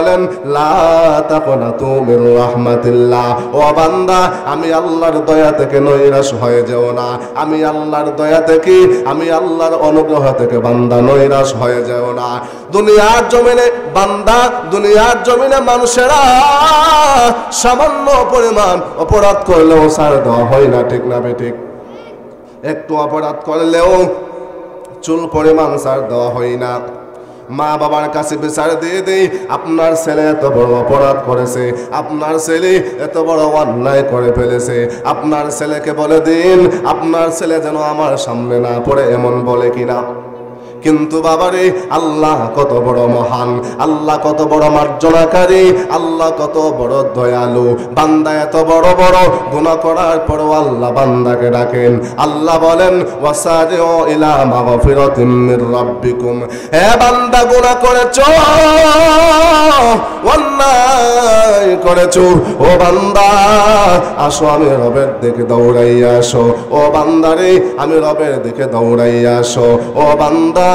বলেন লা তাকনাতু মির রাহমাতিল্লাহ, ও বান্দা আমি আল্লাহর দয়া থেকে নৈরাশ হয়ে যেও না, আমি আল্লাহর দয়া থেকে, আমি আল্লাহর অনুগ্রহ থেকে বান্দা নৈরাশ হয়ে যেও না। দুনিয়ার জমিনে বান্দা, দুনিয়ার জমিনে মানুষেরা সামান্য পরিমাণ অপরাধ করলেও ছাড় দেওয়া হয় না, ঠিক না বেঠিক? একটু অপরাধ করলেও চুল পরিমাণ ছাড় দেওয়া হয় না। মা বাবার কাছে বিচার দিয়ে দেই, আপনার ছেলে এত বড় অপরাধ করেছে, আপনার ছেলে এত বড় অন্যায় করে ফেলেছে, আপনার ছেলেকে বলে দিন আপনার ছেলে যেন আমার সামনে না পড়ে, এমন বলে কিনা? কিন্তু বাবারে আল্লাহ কত বড় মহান, আল্লাহ কত বড় মার্জনাকারী, আল্লাহ কত বড় দয়ালু। বান্দা এত বড় বড় গুনাহ করার পরও আল্লাহ বান্দাকে ডাকেন। আল্লাহ বলেন ওয়াসারিউ ইলা মাগফিরাতিম মির রাব্বিকুম, হে বান্দা গুনাহ করেছো, অন্যায় করেছো, ও বান্দা আসো আমি রবের দিকে দৌড়াইয়া আসো, ও বান্দারে আমি রবের দিকে দৌড়াইয়া আসো, ও বান্দা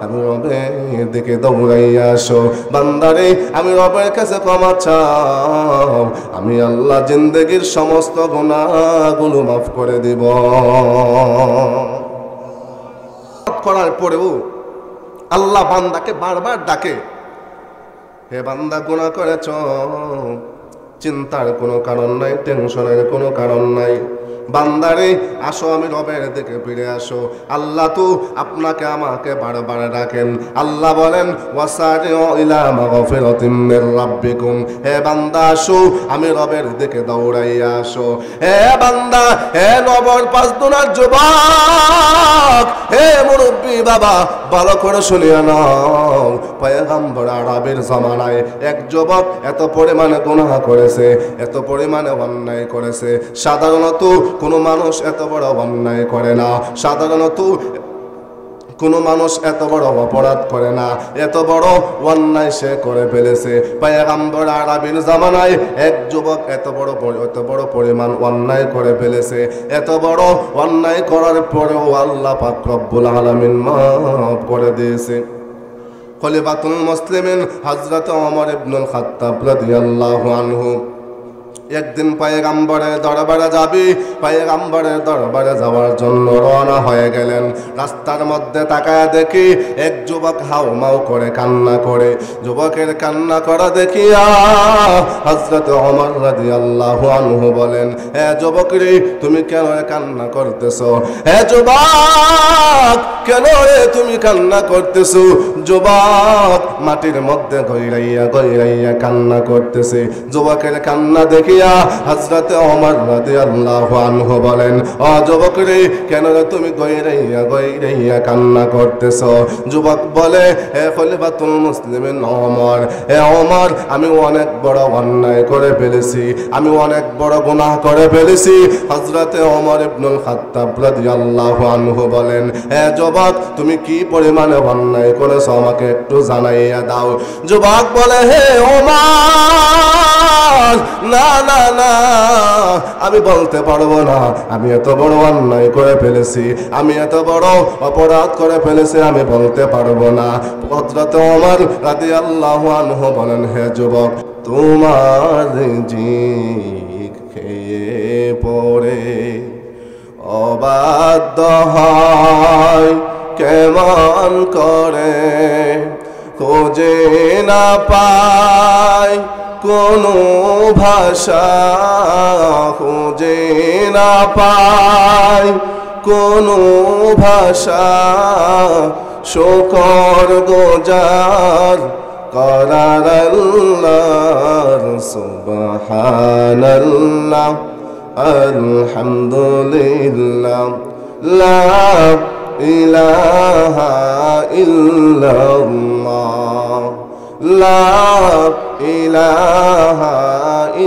আমি রবের দিকে দৌড়াইয়া আসো, বান্দারে আমি রবের কাছে ক্ষমা চাও, আমি আল্লাহ জিন্দেগির সমস্ত গুনাহগুলো মাফ করে দিব। করার পরেও আল্লাহ বান্দাকে বারবার ডাকে, হে বান্দা গুনাহ করেছ, চিন্তার কোনো কারণ নাই, টেনশনের কোনো কারণ নাই, বান্দারে আসো আমি রবের দিকে ফিরে আসো। আল্লাহ তো আপনাকে আমাকে বারবার ডাকেন। আল্লাহ বলেন ওয়াসারিউ ইলা মাগফিরাতিম মির রাব্বিকুম, হে বান্দা আসো আমি রবের দিকে দৌড়াইয়া আসো। হে বান্দা, হে নবর পাঁচ দুনার যুবক, হে মুরব্বী বাবা, ভালো করে শুনিয়া নাও, পয়গম্বর আরবের জামানায় এক যুবক এত পরিমাণে গুনাহ করেছে, এত পরিমাণে অন্যায় করেছে, সাধারণত কোনো মানুষ এত বড় অন্যায় করে না, সাধারণত কোনো মানুষ এত বড় অপরাধ করে না, এত বড় অন্যায় সে করে ফেলেছে। পয়গম্বর আরবের জামানায় এক যুবক এত বড় পরিমাণ অন্যায় করে ফেলেছে, এত বড় অন্যায় করার পরেও আল্লাহ পাক রব্বুল আলামিন মাফ করে দিয়েছে। খলিফাতুল মুসলিমিন হযরত ওমর ইবনুল খাত্তাব রাদিয়াল্লাহু আনহু একদিন পয়গম্বরের দরবারে যাবি, পয়গম্বরের দরবারে যাওয়ার জন্য রওনা হয়ে গেলেন। রাস্তার মধ্যে তাকায় দেখি এক যুবক হাউমাউ করে কান্না করে। যুবকের কান্না করা দেখিয়া হযরত ওমর রাদিয়াল্লাহু আনহু বলেন, হে যুবক রে, তুমি কেন কান্না করতেছো? হে যুবক, কেন রে তুমি কান্না করতেছো? যুবক মাটির মধ্যে গইরাইয়া গইরাইয়া কান্না করতেছে। যুবকের কান্না দেখি হযরত ওমর রাদিয়াল্লাহু আনহু বলেন, ও যুবক রে, কেন তুমি গইরাইয়া গইরাইয়া কান্না করতেছো? যুবক বলে, হে খলিফাতুল মুসলিমিন ওমর, হে ওমর, আমি অনেক বড় অন্যায় করে ফেলেছি, আমি অনেক বড় গুনাহ করে ফেলেছি। হযরত ওমর ইবনুল খাত্তাব রাদিয়াল্লাহু আনহু বলেন, হে যুবক, তুমি কি পরিমাণে অন্যায় করেছো আমাকে একটু জানাইয়া দাও। যুবক বলে, হে ওমর, না না না, আমি বলতে পারবো না, আমি এত বড় অন্যায় করে ফেলেছি, আমি এত বড় অপরাধ করে ফেলেছি, আমি বলতে পারবো না। হযরত ওমর রাদিয়াল্লাহু আনহু বলেন, হে যুবক, তোমার জিক খেয়ে পড়ে অবাধ্য হয় কেমন করে, খোঁজে না পায় কোনো ভাষা, খুঁজে না পায় কোনো ভাষা, শুকর গুজার করার আল্লাহর, সুবহানাল্লাহ আলহামদুলিল্লাহ লা ইলাহা ইল্লাল্লাহ লা ইলাহা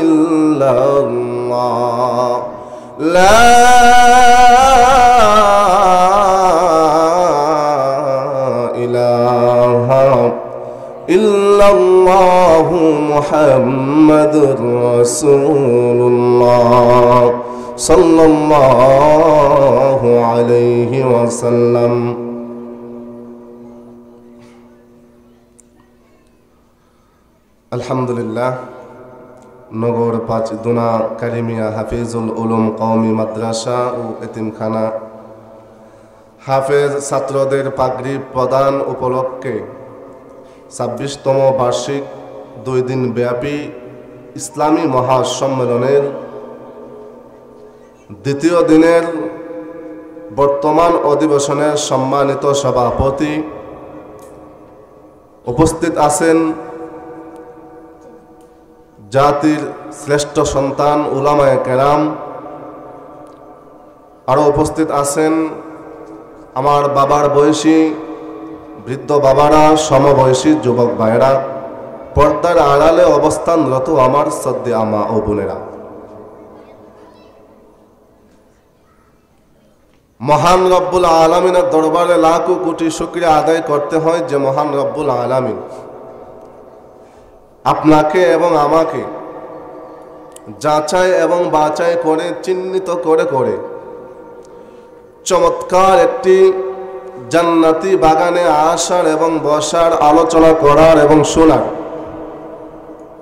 ইল্লাল্লাহ লা ইলাহা ইল্লাল্লাহু মুহাম্মাদুর রাসূলুল্লাহ সাল্লাল্লাহু আলাইহি ওয়াসাল্লাম। আলহামদুলিল্লাহ, নগর পাঁচ দুনা কারিমিয়া হাফিজুল উলুম কওমি মাদ্রাসা ও এতিমখানা হাফেজ ছাত্রদের পাগড়ি প্রদান উপলক্ষে ২৬তম বার্ষিক ২ দিন ব্যাপী ইসলামী মহাসম্মেলনের দ্বিতীয় দিনের বর্তমান অধিবেশনের সম্মানিত সভাপতি, উপস্থিত আছেন জাতির শ্রেষ্ঠ সন্তান উলামায়ে কেরাম, আরও উপস্থিত আছেন আমার বাবার বয়সী বৃদ্ধ বাবারা, সমবয়সী যুবক ভাইয়েরা, পর্দার আড়ালে অবস্থানরত আমার শ্রদ্ধেয় মা ও বোনেরা। মহান রব্বুল আলামিনের দরবারে লাখো কোটি শুকরিয়া আদায় করতে হয় যে মহান রব্বুল আলামিন আপনাকে এবং আমাকে যাচাই এবং বাছাই করে চিহ্নিত করে করে চমৎকার একটি জান্নাতি বাগানে আসার এবং বসার, আলোচনা করার এবং শোনার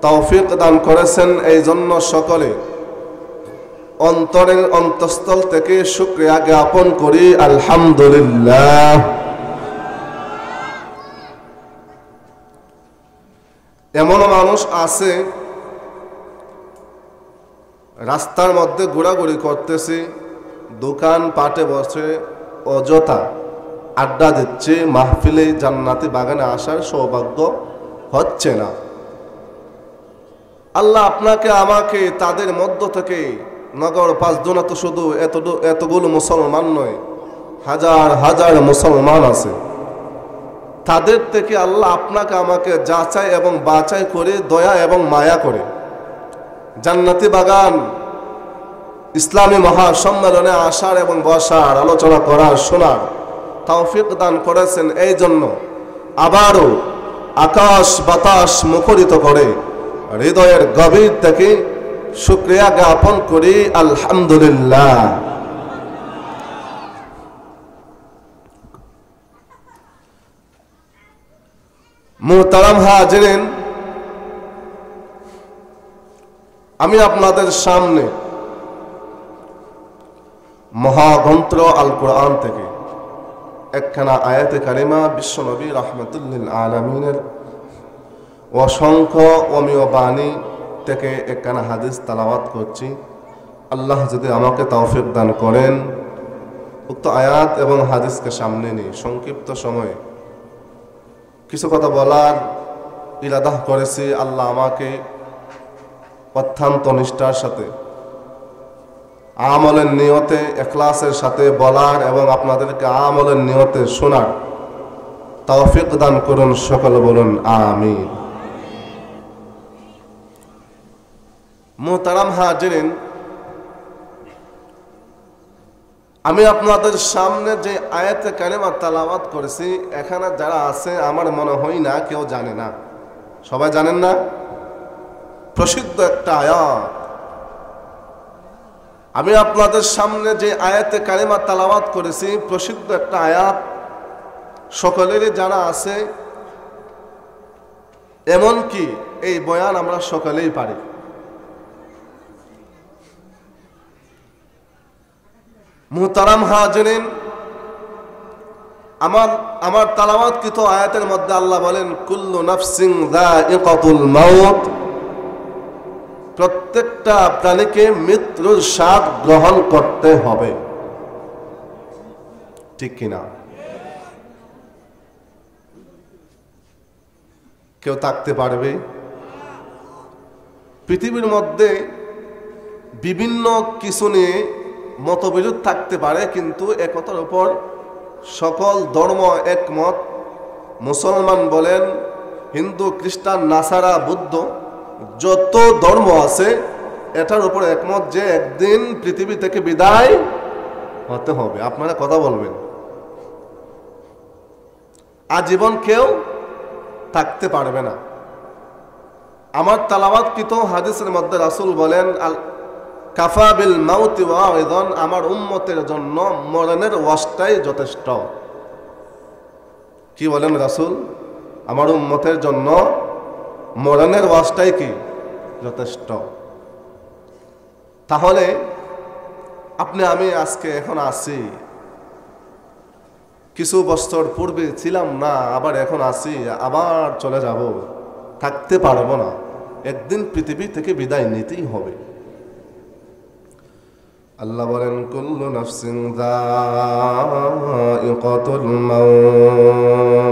তৌফিক দান করেছেন। এই জন্য সকলে অন্তরের অন্তঃস্থল থেকে শুকরিয়া জ্ঞাপন করি আলহামদুলিল্লাহ। এমন মানুষ আছে রাস্তার মধ্যে ঘোরাঘুরি করতেছে, দোকান পাটে বসে অযথা আড্ডা দিচ্ছে, মাহফিলে জান্নাতি বাগানে আসার সৌভাগ্য হচ্ছে না। আল্লাহ আপনাকে আমাকে তাদের মধ্য থেকে, নগর পাঁচদোনা তো শুধু এতগুলো মুসলমান নয়, হাজার হাজার মুসলমান আছে, তাদের থেকে আল্লাহ আপনাকে আমাকে যাচাই এবং বাছাই করে দয়া এবং মায়া করে জান্নাতি বাগান ইসলামী মহাসম্মেলনে আসার এবং বসার, আলোচনা করার, শোনার তৌফিক দান করেছেন। এই জন্য আবারও আকাশ বাতাস মুখরিত করে হৃদয়ের গভীর থেকে শুকরিয়া জ্ঞাপন করি আলহামদুলিল্লাহ। মুহতারাম হাজিরিন, আমি আপনাদের সামনে মহাগ্রন্থ আল কোরআন থেকে একখানা আয়াতে কারিমা বিশ্বনবী রাহমাতুল লিল আলামিনের অসংখ্য অমীয় বাণী থেকে একখানা হাদিস তেলাওয়াত করছি। আল্লাহ যদি আমাকে তৌফিক দান করেন, উক্ত আয়াত এবং হাদিসকে সামনে নিয়ে সংক্ষিপ্ত সময়ে কিছু কথা বলার ইরাদা করেছি। আল্লাহ আমাকে অত্যন্ত নিষ্ঠার সাথে, আমলের নিয়তে, ইখলাসের সাথে বলার এবং আপনাদেরকে আমলের নিয়তে শোনার তৌফিক দান করুন। সকলে বলুন আমিন। মুহতারাম হাজিরিন, আমি আপনাদের সামনে যে আয়াতে কারিমা তেলাওয়াত করেছি, এখানে যারা আছে আমার মনে হয় না কেউ জানে না। সবাই জানেন না? প্রসিদ্ধ একটা আয়াত। আমি আপনাদের সামনে যে আয়াতে কারিমা তেলাওয়াত করেছি, প্রসিদ্ধ একটা আয়াত, সকলেরই জানা আছে, এমনকি এই বয়ান আমরা সকলেই পারি। মুহতারাম হাজিরিন, আমার তেলাওয়াতকৃত আয়াতের মধ্যে আল্লাহ বলেন, কুল্লু নাফসিন যায়িকাতুল মাউত, প্রত্যেকটা প্রাণীকে মৃত্যুর স্বাদ গ্রহণ করতে হবে। ঠিক কিনা? কেউ থাকতে পারবে? পৃথিবীর মধ্যে বিভিন্ন কিছু নিয়ে মতবিরোধ থাকতে পারে, কিন্তু একতার উপর সকল ধর্ম একমত। মুসলমান বলেন, হিন্দু, খ্রিস্টান, নাসারা, বুদ্ধ, যত ধর্ম আছে এটার উপর একমত যে একদিন পৃথিবী থেকে বিদায় হতে হবে। আপনারা কথা বলবেন। আজীবন কেউ থাকতে পারবে না। আমার তেলাওয়াতকৃত হাদিসের মধ্যে রাসূল বলেন, কাফা বিল মাউতি ওয়াইদান, আমার উম্মতের জন্য মরণের ওয়াজটাই যথেষ্ট। কি বলেন রাসূল? আমার উম্মতের জন্য মরণের ওয়াজটাই কি যথেষ্ট। তাহলে আপনি আমি আজকে এখন আছি, কিছু বছর পূর্বে ছিলাম না, আবার এখন আছি, আবার চলে যাব, থাকতে পারবো না, একদিন পৃথিবী থেকে বিদায় নিতেই হবে। আল্লাহ বলেন কুল্লু নাফসিন যায়িকাতুল মাউত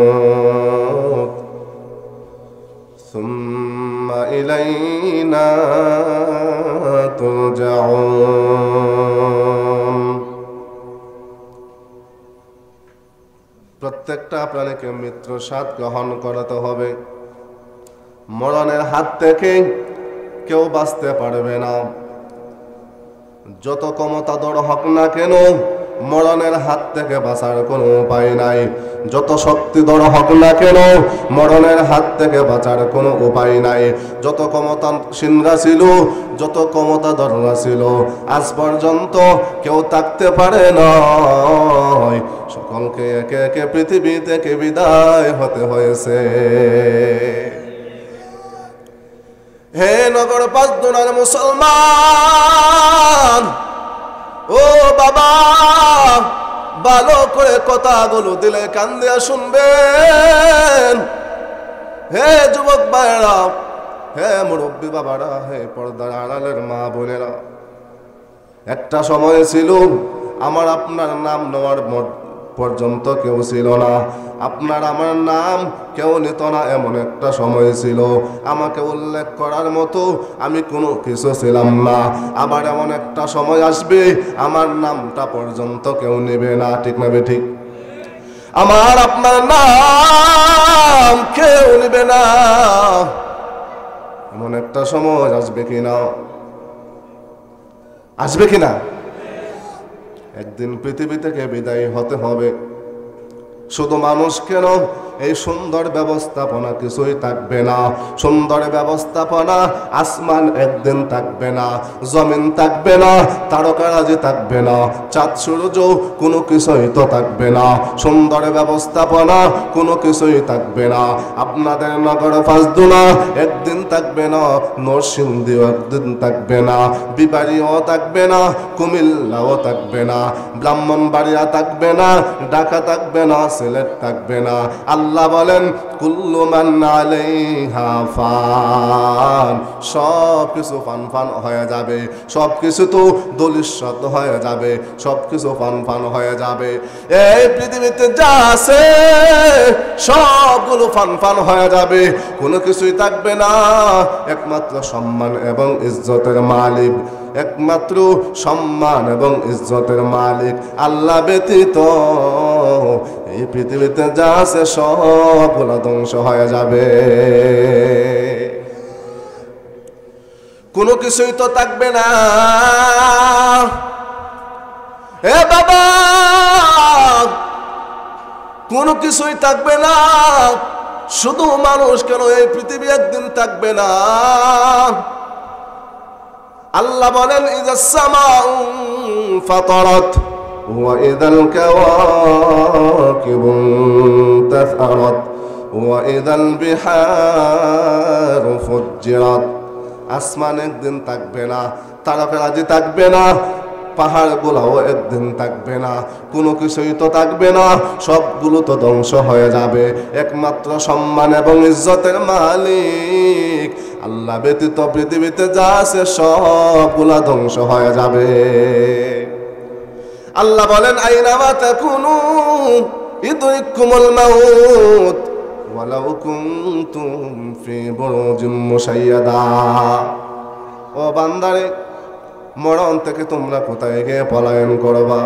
সুম্মা ইলাইনা তুরজাউন। প্রত্যেকটা প্রাণীকে মৃত্যুর স্বাদ গ্রহণ করতে হবে। মরণের হাত থেকে কেউ বাঁচতে পারবে না। যত ক্ষমতাধর হোক না কেন, মরণের হাত থেকে বাঁচার কোনো উপায় নাই। যত শক্তিধর হোক না কেন, মরণের হাত থেকে বাঁচার কোনো উপায় নাই। যত ক্ষমতাসীনরা ছিল, যত ক্ষমতাধররা ছিল, আজ পর্যন্ত কেউ থাকতে পারে নয়। সকলকে একে একে পৃথিবী থেকে বিদায় হতে হয়েছে। হে নগর পাঁচদুনার মুসলমান, ও বাবা, ভালো করে কথাগুলো দিলে কান দিয়া শুনবেন। হে যুবক ভাইরা, হে মুরব্বী বাবারা, হে পর্দার আড়ালের মা বোনেরা, একটা সময় ছিল আমার আপনার নাম নেওয়ার পর্যন্ত কেউ ছিল না, আপনার আমার নাম কেউ নিত না। এমন একটা সময় ছিল আমাকে উল্লেখ করার মতো আমি কোনো কিছু ছিলাম না। আবার এমন একটা সময় আসবে আমার নামটা পর্যন্ত কেউ নেবে না। ঠিক না ঠিক? আমার আপনার নাম কেউ নেবে না, এমন একটা সময় আসবে কিনা? আসবে কিনা? একদিন পৃথিবী থেকে বিদায় হতে হবে। শুধু মানুষ কেন, এই সুন্দর ব্যবস্থাপনা কিছুই থাকবে না। সুন্দর ব্যবস্থাপনা, আসমান একদিন থাকবে না, জমিন থাকবে না, তারকারাজি থাকবে না, চাঁদ সূর্য কোনো কিছুই তো থাকবে না। সুন্দর ব্যবস্থাপনা কোনো কিছুই থাকবে না। আপনাদের নগর পাঁচদুনা একদিন থাকবে না, নরসিংদীও একদিন থাকবে না, বিবাড়িও থাকবে না, কুমিল্লাও থাকবে না, ব্রাহ্মণবাড়িয়া থাকবে না, ঢাকা থাকবে না, সিলেট থাকবে না। আল্লাহ বলেন কুল্লু মান আলাইহা ফান, সব কিছু ফান ফান হয়ে যাবে, সব কিছু তো দলিশত হয়ে যাবে, সব কিছু ফান ফান হয়ে যাবে। এই পৃথিবীতে যা আছে সবগুলো ফান ফান হয়ে যাবে, কোনো কিছুই থাকবে না। একমাত্র সম্মান এবং ইজ্জতের মালিক, একমাত্র সম্মান এবং ইজ্জতের মালিক আল্লাহ ব্যতীত এই পৃথিবীতে যা আছে সবগুলো ধ্বংস হয়ে যাবে। কোনো কিছুই তো থাকবে না। হে বাবা, কোনো কিছুই থাকবে না। শুধু মানুষ কেন, এই পৃথিবী একদিন থাকবে না। আল্লাহ বলেন ইযাস সামাউ ফাতারাত ওয়া ইযাল কাওয়াকিবু তাসআরাত ওয়া ইযাল বিহারু ফুজ্জিরাত। আসমান একদিন থাকবে না, তারকারাজি থাকবে না, পাহাড়গুলোও একদিন থাকবে না, কোনো কিছুই তো থাকবে না, সবগুলো তো ধ্বংস হয়ে যাবে। একমাত্র সম্মান এবং ইজ্জতের মালিক আল্লাহ ব্যতীত পৃথিবীতে যা আছে সবগুলা ধ্বংস হয়ে যাবে। আল্লাহ বলেন আইনামা তাকুনু ইদরিকুমুল মাউত ওয়ালাউ কুনতুম ফি বুরুজিম মুশাইয়াদা। ও বান্দারে, মরণ থেকে তোমরা কোথায় গিয়ে পলায়ন করবা?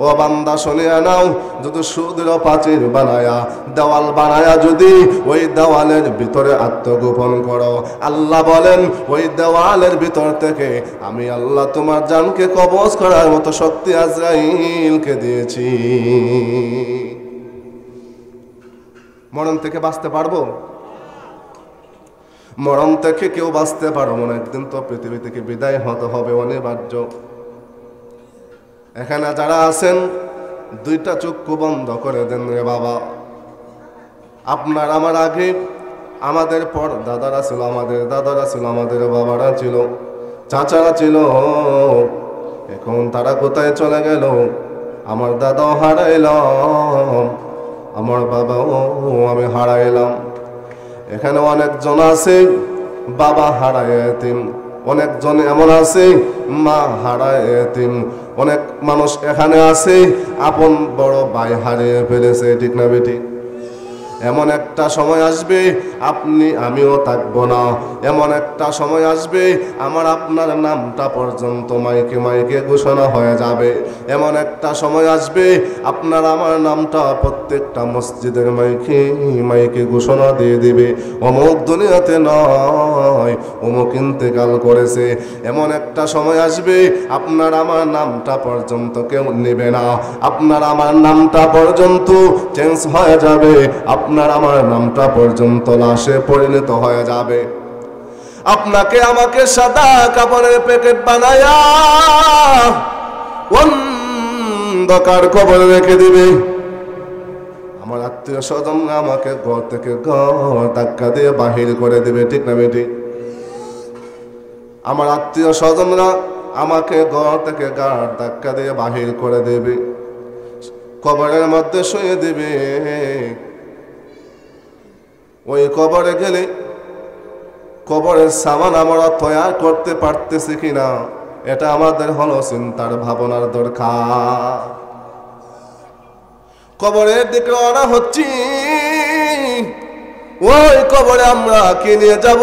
ও বান্দা শুনিয়া নাও, যদি সুদৃঢ় প্রাচীর বানায়া, দেওয়াল বানায়া যদি ওই দেওয়ালের ভিতরে আত্মগোপন করো, আল্লাহ বলেন ওই দেওয়ালের ভিতর থেকে আমি আল্লাহ তোমার জানকে কবজ করার মতো শক্তি আজরাইলকে দিয়েছি। মরণ থেকে বাঁচতে পারবো? মরণ থেকে কেউ বাঁচতে পারবো না। একদিন তো পৃথিবী থেকে বিদায় হতে হবে, অনিবার্য। এখানে যারা আছেন দুইটা চক্ষু বন্ধ করে দেন রে বাবা। আপনার আমার আগে আমাদের পর দাদারা ছিল, আমাদের দাদারা ছিল, আমাদের বাবারা ছিল, চাচারা ছিল, এখন তারা কোথায় চলে গেল? আমার দাদাও হারাইলাম, আমার বাবাও আমি হারাইলাম। এখানে অনেকজন আছে বাবা হারায় এতিম, অনেকজন এমন আছে মা হারায় এতিম, অনেক মানুষ এখানে আছে আপন বড় ভাই হারিয়ে ফেলেছে, ঠিক না বেটি? এমন একটা সময় আসবে আপনি আমিও থাকবো না, এমন একটা সময় আসবে আমার আপনার নামটা পর্যন্ত মাইকে মাইকে ঘোষণা হয়ে যাবে, এমন একটা সময় আসবে আপনার আমার নামটা প্রত্যেকটা মসজিদের মাইকে মাইকে ঘোষণা দিয়ে দিবে, অমুক দুনিয়াতে নয় অমুক ইন্তেকাল করেছে। এমন একটা সময় আসবে আপনার আমার নামটা পর্যন্ত কেউ নেবে না, আপনার আমার নামটা পর্যন্ত চেঞ্জ হয়ে যাবে, আপনার আমার নামটা পর্যন্ত লাশে পরিণত হয়ে যাবে। আপনাকে আমাকে সাদা কাপড়ের প্যাকেট বানায়া অন্ধকার কবরে রেখে দিবে। আমার আত্মীয় স্বজন আমাকে ঘর থেকে ঘর ধাক্কা দিয়ে বাহির করে দিবে, ঠিক না বেটি? আমার আত্মীয় স্বজনরা আমাকে ঘর থেকে ঘর ধাক্কা দিয়ে বাহির করে দেবে, কবরের মধ্যে শুয়ে দিবে। ওই কবরে গেলে কবরের সামান আমরা তৈরি করতে পারতেছি কিনা এটা আমাদের হলো চিন্তার ভাবনার দরকার। কবরের দিকে রওনা হচ্ছি, ওই কবরে আমরা কি নিয়ে যাব?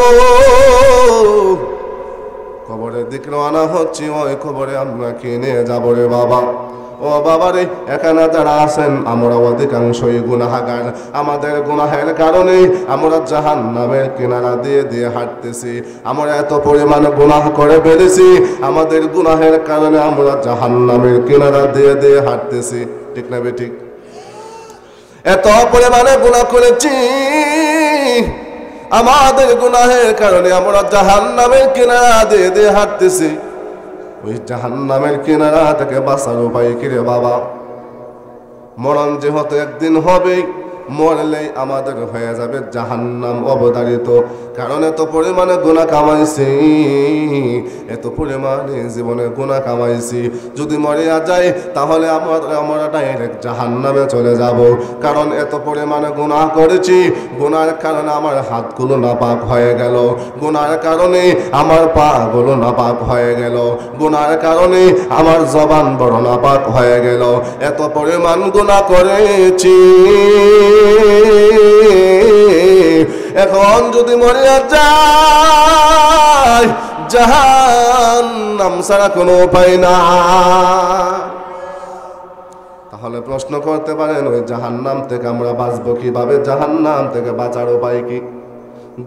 কবরের দিকে রওনা হচ্ছি, ওই কবরে আমরা কি নিয়ে যাব রে বাবা? ও বাবারে, এখানে যারা আছেন আমরা অধিকাংশই গুনাহগার, আমাদের গুনাহের কারণে আমরা জাহান্নামের কিনারা দিয়ে দিয়ে হাঁটতেছি, আমরা এত পরিমাণে গুনাহ করে ফেলেছি, আমাদের গুনাহের কারণে আমরা জাহান্নামের কিনারা দিয়ে দিয়ে হাঁটতেছি, ঠিক না বেঠিক? এত পরিমাণে গুনাহ করেছি, আমাদের গুনাহের কারণে আমরা জাহান্নামের কিনারা দিয়ে দিয়ে হাঁটতেছি। ওই জাহান্নামের কিনারা থেকে বাঁচার উপায় কি রে বাবা? মরণ যেহেতু একদিন হবে, মরলেই আমাদের হয়ে যাবে জাহান্নাম অবধারিত। কারণ এত পরিমাণে গুনাহ কামাইছি, এত পরিমাণে জীবনে গুনাহ কামাইছি, যদি মরিয়া যায় তাহলে আমরা ডাইরেক্ট জাহান্নামে চলে যাব। কারণ এত পরিমাণে গুনাহ করেছি, গুনার কারণে আমার হাতগুলো নাপাক হয়ে গেল, গুনার কারণে আমার পাগুলো নাপাক হয়ে গেল, গুনার কারণে আমার জবান বড় নাপাক হয়ে গেল। এত পরিমাণ গুনাহ করেছি, এখন যদি মরিয়া যায় জাহান্নাম ছাড়া কোনো উপায় না। তাহলে প্রশ্ন করতে পারেন, ওই জাহান্নাম থেকে আমরা বাঁচবো কিভাবে? জাহান্নাম থেকে বাঁচার উপায় কি?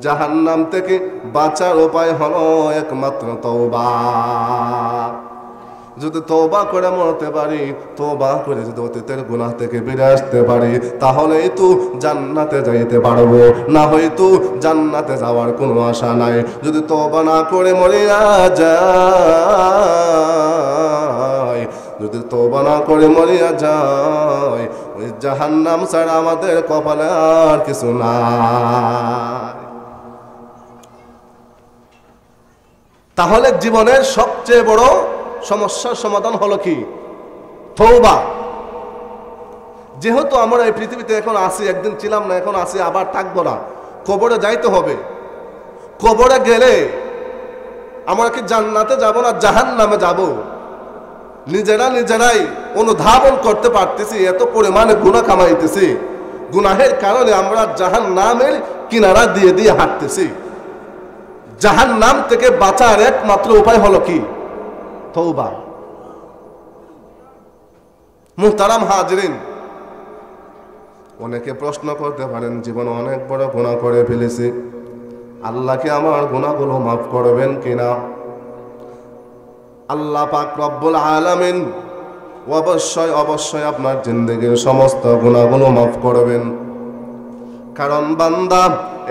জাহান্নাম থেকে বাঁচার উপায় হলো একমাত্র তওবা। যদি তওবা করে মরতে পারি, তওবা করে যদি অতীতের গুনাহ থেকে বেরিয়ে আসতে পারি, তাহলেই তো জান্নাতে যাইতে পারবো, না হয়তো জান্নাতে যাওয়ার কোনো আশা নাই। যদি তওবা না করে মরিয়া যায়, যদি তওবা না করে মরিয়া যায়, ওই জাহান্নাম ছাড়া আমাদের কপালে আর কিছু নাই। তাহলে জীবনের সবচেয়ে বড় সমস্যার সমাধান হলো কি? তওবা। যেহেতু আমরা এই পৃথিবীতে এখন আছি, একদিন ছিলাম না, এখন আছি, আবার থাকবো না, কবরে যাইতে হবে। কবরে গেলে আমরা কি জান্নাতে যাব না জাহান্নামে যাব? নিজেরাই অনুধাবন করতে পারতেছি, এত পরিমাণে গুনাহ কামাইতেছি, গুনাহের কারণে আমরা জাহান্নামের কিনারা দিয়ে দিয়ে হাঁটতেছি। জাহান্নাম থেকে বাঁচার একমাত্র উপায় হলো কি? তওবা। মুহতারাম হাজিরিন, অনেকে প্রশ্ন করতে পারেন, জীবনে অনেক বড় গুনাহ করে ফেলেছি, আল্লাহ কি আমার গুনাহগুলো মাফ করবেন কিনা? আল্লাহ পাক রব্বুল আলামিন অবশ্যই অবশ্যই আপনার জিন্দেগীর সমস্ত গুনাহগুলো মাফ করবেন। কারণ বান্দা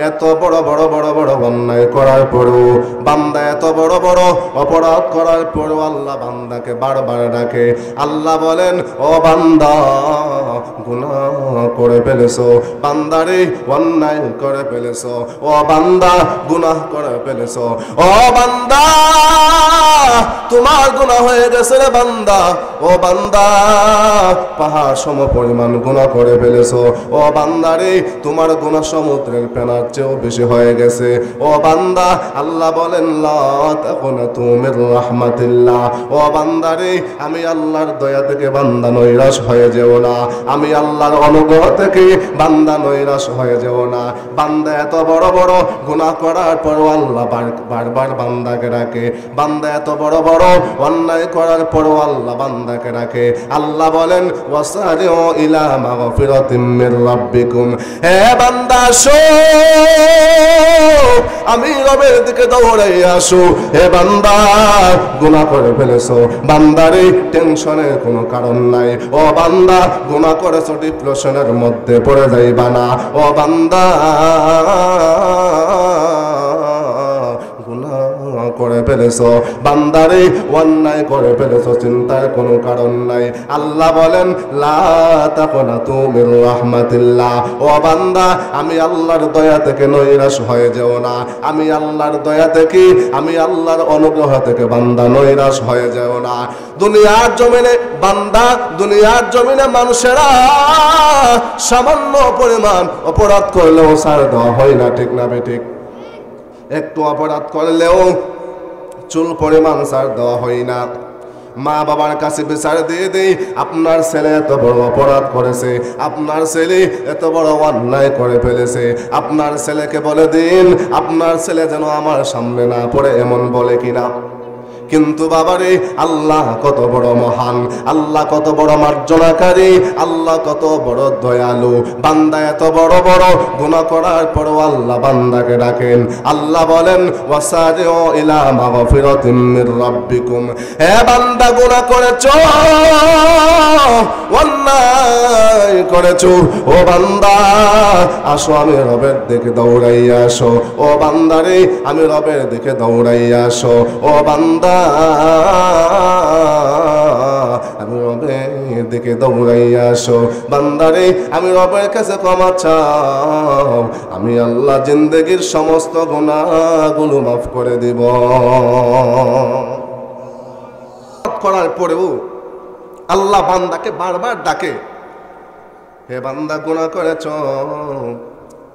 এত বড় বড় বড় বড় অন্যায় করার পরেও, বান্দা এত বড় বড় অপরাধ করার পরেও আল্লাহ বান্দাকে বারবার ডাকে। আল্লাহ বলেন, ও বান্দা গুনাহ করে ফেলেছো, বান্দারে অন্যায় করে ফেলেছো, ও বান্দা গুনাহ করে ফেলেছো, ও বান্দা তোমার গুনাহ হয়ে গেছে রে বান্দা, ও বান্দা পাহাড় সম পরিমাণ গুনাহ করে ফেলেছো, ও বান্দারে তোমার গুনাহ সমুদ্রের ফেনার চেয়েও বেশি হয়ে গেছে। ও বান্দা আল্লাহ বলেন, লা তাকুনাতু মির রাহমাতিল্লাহ, ও বান্দারে আমি আল্লাহর দয়া থেকে বান্দা নৈরাশ হয়ে যেও না, আমি আল্লাহর অনুগ্রহ থেকে বান্দা নৈরাশ হয়ে যেও না। বান্দা এত বড় বড় গুনাহ করার পর আল্লাহ বারবার বান্দাকে ডাকে, বান্দা এত বড় বড় অন্যায় করার পর আল্লাহ বান্দাকে ডাকে। আল্লাহ বলেন, ওয়াসারিউ ইলা মাগফিরাতিম মির রাব্বিকুম, হে বান্দা আসো আমি রবের দিকে দৌড়াই আসো। হে বান্দা গুনাহ করে ফেলেছো, বান্দারে টেনশনের কোনো কারণ নাই, ও বান্দা গুনাহ করেছো ডিপ্রেশনের মধ্যে পড়ে যাইবা না, ও বান্দা করে ফেলেছো, বান্দারে অন্যায় করে ফেলেছো, চিন্তার কোনো কারণ নাই। আল্লাহ বলেন, লা তাকুনাতু মির রাহমাতিল্লাহ, ও বান্দা আমি আল্লাহর দয়া থেকে নৈরাশ হয়ে যেও না, আমি আল্লাহর দয়া থেকে, আমি আল্লাহর অনুগ্রহ থেকে বান্দা নৈরাশ হয়ে যেও না। দুনিয়ার জমিনে বান্দা, দুনিয়ার জমিনে মানুষেরা সামান্য পরিমাণ অপরাধ করলেও ছাড় দেওয়া হয় না, ঠিক না বেঠিক? একটু অপরাধ করলেও চুল পরিমাণ ছাড় দেওয়া হয় না। মা বাবার কাছে বিচার দিয়ে দেই, আপনার ছেলে এত বড় অপরাধ করেছে, আপনার ছেলে এত বড় অন্যায় করে ফেলেছে, আপনার ছেলেকে বলে দিন আপনার ছেলে যেন আমার সামনে না পড়ে, এমন বলে কিনা? কিন্তু বাবারে আল্লাহ কত বড় মহান, আল্লাহ কত বড় মার্জনাকারী, আল্লাহ কত বড় দয়ালু। বান্দা এত বড় বড় গুনাহ করার পরও আল্লাহ বান্দাকে ডাকেন। আল্লাহ বলেন, ওয়াসারিউ ইলা মাগফিরাতিম মির রাব্বিকুম, হে বান্দা গুনাহ করেছো, অন্যায় করেছো, ও বান্দা আসো আমি রবের দিকে দৌড়াইয়া আসো, ও বান্দারে আমি রবের দিকে দৌড়াইয়া আসো, ও বান্দা আমি রবের দিকে দৌড়াইয়া আসো, বান্দারে আমি রবের কাছে ক্ষমা চাও, আমি আল্লাহ জিন্দেগির সমস্ত গুনাহগুলো মাফ করে দিব। করার পরেও আল্লাহ বান্দাকে বারবার ডাকে, হে বান্দা গুনাহ করেছ,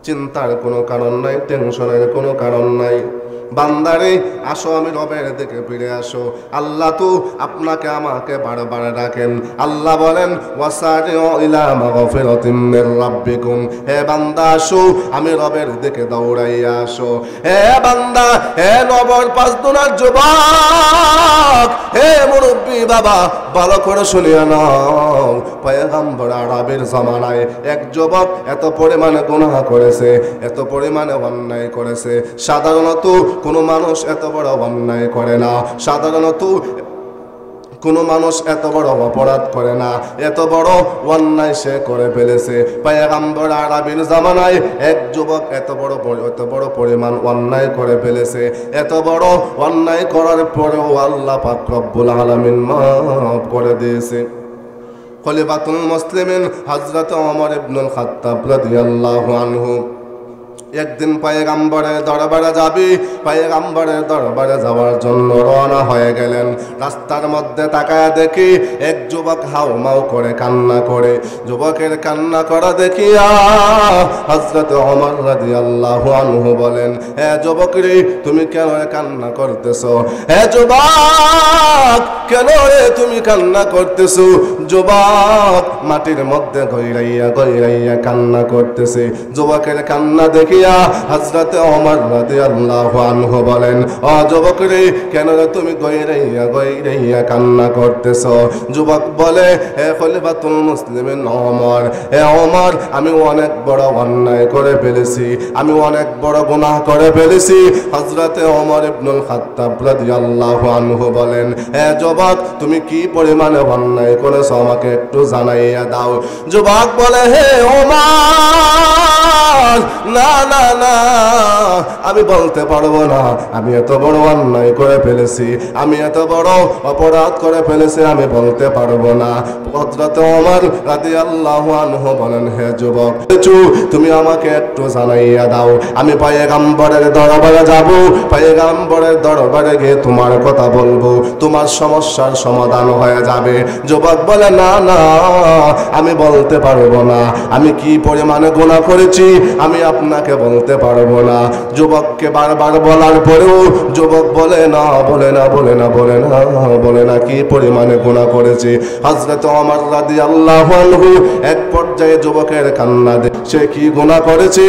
চিন্তার কোনো কারণ নাই, টেনশনের কোনো কারণ নাই, বান্দারে আসো আমি রবের দিকে ফিরে আসো। আল্লাহ তো আপনাকে আমাকে বারবার ডাকেন। আল্লাহ বলেন, ওয়াসারিউ ইলা মাগফিরাতিম মির রাব্বিকুম, হে বান্দা আসো আমি রবের দিকে দৌড়াইয়া আসো। হে বান্দা, হে নবর পাঁচ দুনার যুবক, হে মুরব্বী বাবা, ভালো করে শুনিয়া নাও, পয়গম্বর আরবের জামানায় এক যুবক এত পরিমাণে গুনাহ করেছে, এত পরিমাণে অন্যায় করেছে। সাধারণত কোনো মানুষ এত বড় অন্যায় করে না, সাধারণত কোনো মানুষ এত বড় অপরাধ করে না, এত বড় অন্যায় সে করে ফেলেছে। পয়গম্বর আরবের জামানায় এক যুবক এত বড় পরিমাণ অন্যায় করে ফেলেছে। এত বড় অন্যায় করার পরেও আল্লাহ পাক রব্বুল আলামিন মাফ করে দিয়েছে। খলিফাতুল মুসলিমিন হযরত ওমর ইবনুল খাত্তাব রাদিয়াল্লাহু আনহু একদিন পয়গম্বরের দরবারে যাবি, পয়গম্বরের দরবারে যাওয়ার জন্য রওনা হয়ে গেলেন। রাস্তার মধ্যে তাকায় দেখি এক যুবক হাউমাউ করে কান্না করে। যুবকের কান্না করা দেখিয়া হযরত ওমর রাদিয়াল্লাহু আনহু বলেন, হে যুবক রে, তুমি কেন কান্না করতেছো? হে যুবক, কেন রে তুমি কান্না করতেছো? যুবক মাটির মধ্যে গইরাইয়া কান্না করতেছে। যুবকের কান্না দেখি হযরত ওমর রাদিয়াল্লাহু আনহু বলেন, ও যুবক রে, কেন তুমি গইরাইয়া কান্না করতেছো? যুবক বলে, হে খলিফাতুল মুসলিমিন ওমর, হে ওমর, আমি অনেক বড় অন্যায় করে ফেলেছি, আমি অনেক বড় গুনাহ করে ফেলেছি। হযরত ওমর ইবনুল খাত্তাব রাদিয়াল্লাহু আনহু বলেন, হে যুবক, তুমি কি পরিমাণে অন্যায় করেছো আমাকে একটু জানাইয়া দাও। যুবক বলে, হে ওমর, না না না, আমি বলতে পারবো না, আমি এত বড় অন্যায় করে ফেলেছি, আমি এত বড় অপরাধ করে ফেলেছি, আমি বলতে পারবো না। হযরত ওমর রাদিয়াল্লাহু আনহু বলেন, হে যুবক, তুমি আমাকে একটু জানাইয়া দাও, আমি পয়গম্বরের দরবারে যাব, পয়গম্বরের দরবারে গিয়ে তোমার কথা বলবো, তোমার সমস্যার সমাধান হয়ে যাবে। যুবক বলে, না না, আমি বলতে পারবো না, আমি কি পরিমাণে গুনাহ করেছি আমি আপনাকে বলতে পারবো না। যুবককে বারবার বলার পরেও যুবক বলে না, বলে না, বলে না, বলে না, বলে না কি পরিমাণে গুনাহ করেছি। হযরত ওমর রাদিয়াল্লাহু আনহু এক পর্যায়ে যুবকের কান্না দেখে, সে কি গুনাহ করেছে,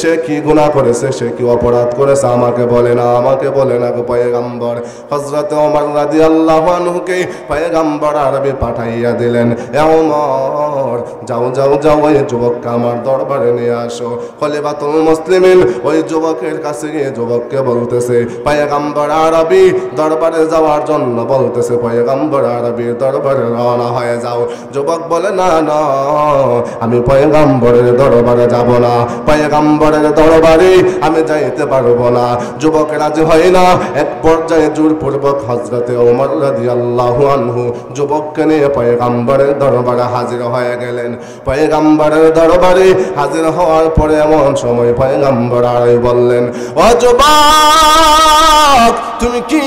সে কি গুনাহ করেছে, সে কি অপরাধ করেছে, আমাকে বলে না, আমাকে বলে না গো পয়গম্বর। হযরত ওমর রাদিয়াল্লাহু আনহুকে পয়গম্বর আরবি পাঠাইয়া দিলেন, এ ওমর, যাও যাও যাও, ওই যুবককে আমার দরবারে নিয়ে আসো। খলিফাতুল মুসলিমিন ওই যুবকের কাছে গিয়ে যুবককে বলতেছে, পয়গম্বর আরবি দরবারে যাওয়ার জন্য বলতেছে, পয়গম্বর আরবির দরবারে রওনা হয়ে যাও। যুবক বলে, না না, আমি পয়গম্বরের দরবারে যাব না, পয়গম্বরের দরবারে আমি যাইতে পারবো না। যুবক রাজি হয় না। এক পর্যায়ে জোরপূর্বক হযরতে ওমর রাদিয়াল্লাহু আনহু যুবককে নিয়ে পয়গম্বরের দরবারে হাজির হয়ে গেলেন। পয়গম্বরের দরবারে হাজির হওয়ার পরে এমন সময় পয়গম্বর আরবি বললেন, ও যুবক, তুমি কি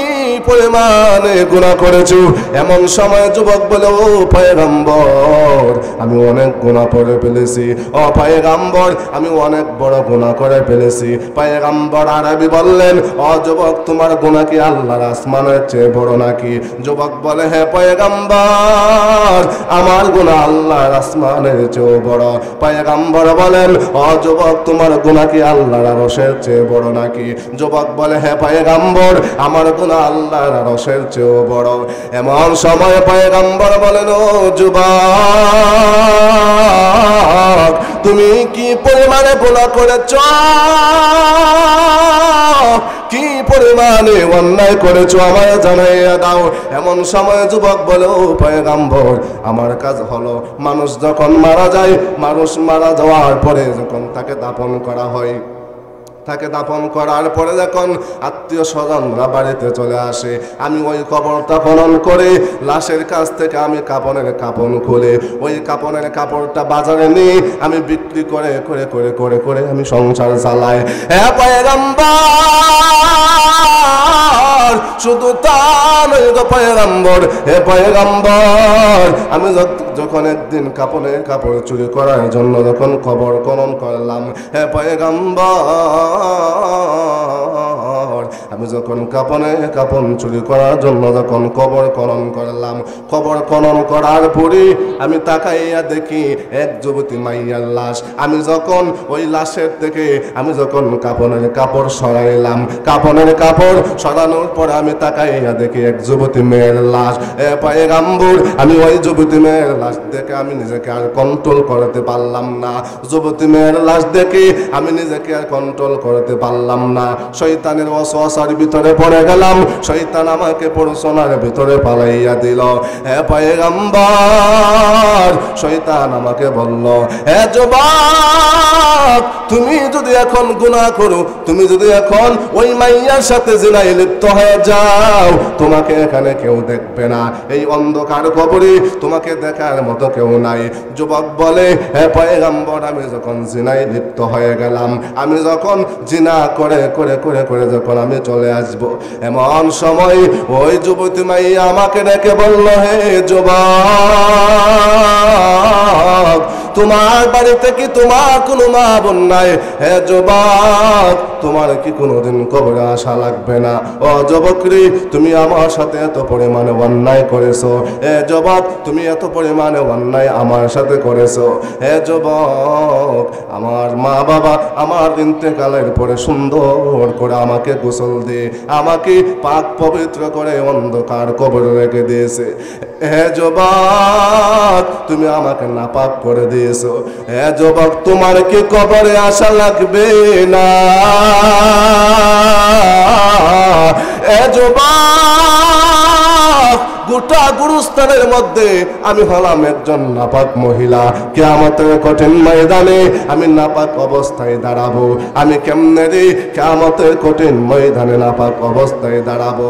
পরিমাণে গুনাহ করেছো? এমন সময় যুবক বলে, ও পয়গম্বর, আমি অনেক গুনাহ করে ফেলেছি, ও পয়গম্বর, আমি অনেক বড় গুনাহ করে ফেলেছি। পয়গম্বর আরবি বললেন, ও যুবক, তোমার গুনাহ কি আল্লাহর আসমানের চেয়ে বড় নাকি? যুবক বলে, হ্যাঁ পয়গম্বর, আমার গুনাহ আল্লাহর আসমানের চেয়ে বড়। পয়গম্বর বলেন, ও যুবক, তোমার গুনাহ কি আল্লাহর আরশের চেয়ে বড় নাকি? যুবক বলে, হ্যাঁ পয়গম্বর, আমার গুনাহ আল্লাহর আরশের চেয়ে বড়। এমন সময় পয়গম্বর বলেন, ও যুবক, তুমি কি পরিমাণে গুনাহ করেছো, কি পরিমাণে অন্যায় করেছো আমায় জানাইয়া দাও। এমন সময় যুবক বলে, ও পয়গম্বর, আমার কাজ হলো, মানুষ যখন মারা যায়, মানুষ মারা যাওয়ার পরে যখন তাকে দাফন করা হয়, তাকে দাফন করার পরে যখন আত্মীয় স্বজনরা বাড়িতে চলে আসে, আমি ওই কবরটা খনন করে লাশের কাছ থেকে আমি কাপনের কাপড় খুলে ওই কাপনের কাপড়টা বাজারে নিয়ে আমি বিক্রি করে করে করে করে করে আমি সংসার চালাই। হ্যাঁ পয়গম্বর, শুধু তা নয় গো পয়গম্বর, হে পয়গম্বর, আমি যখন একদিন কাপনের কাপড় চুরি করার জন্য যখন কবর খনন করলাম, হে পয়গম্বর, আমি যখন কাপন চুরি করার জন্য যখন কবর খনন করলাম, কবর খনন করার পরে আমি তাকাইয়া দেখি এক যুবতী মাইয়ার লাশ। আমি যখন ওই লাশের থেকে আমি যখন কাপনের কাপড় সরাইলাম, কাপনের কাপড় সরানোর পরে আমি তাকাইয়া দেখি এক যুবতী মেয়ের লাশ। এ পয়গম্বর, আমি ওই যুবতী মেয়ের লাশ দেখে আমি নিজেকে আর কন্ট্রোল করতে পারলাম না। যুবতী মেয়ের লাশ দেখে আমি নিজেকে আর কন্ট্রোল করতে পারলাম না। শয়তানের ওয়াসওয়াসার ভিতরে পড়ে গেলাম, শয়তান আমাকে প্ররোচনার ভিতরে পালাইয়া দিল। হে পয়গম্বর, শয়তান আমাকে বলল, হে যুবক, তুমি যদি এখন গুনাহ করো, তুমি যদি এখন ওই মাইয়ার সাথে জিনায় লিপ্ত হয়ে যাও, তোমাকে এখানে কেউ দেখবে না, এই অন্ধকার কবরে তোমাকে দেখার মতো কেউ নাই। যুবক বলে, হে পয়গম্বর, আমি যখন জিনায় লিপ্ত হয়ে গেলাম, আমি যখন জিনা করে করে করে করে যখন আমি চলে আসব, এমন সময় ওই যুবতী মাইয়া আমাকে ডেকে বলল, হে যুবক, তোমার বাড়িতে কি তোমার কোনো মা বোন নাই? হে যুবক, তোমার কি কোনোদিন কবরে আসা লাগবে না? ও যুবক রে, তুমি আমার সাথে এত পরিমাণে অন্যায় করেছো। হে যুবক, তুমি এত পরিমাণে অন্যায় আমার সাথে করেছো। হে যুবক, আমার মা বাবা আমার ইন্তেকালের পরে সুন্দর করে আমাকে গোসল দিয়ে আমাকে পাক পবিত্র করে অন্ধকার কবরে রেখে দিয়েছে। হে যুবক, তুমি আমাকে নাপাক করে দিয়েছো। হে যুবক, তোমার কি কবরে আসা লাগবে না? হে যুবক, গোটা গুরুস্থানের মধ্যে আমি হলাম একজন নাপাক মহিলা। কিয়ামতের কঠিন ময়দানে আমি নাপাক অবস্থায় দাঁড়াবো। আমি কেমনে রে কিয়ামতের কঠিন ময়দানে নাপাক অবস্থায় দাঁড়াবো?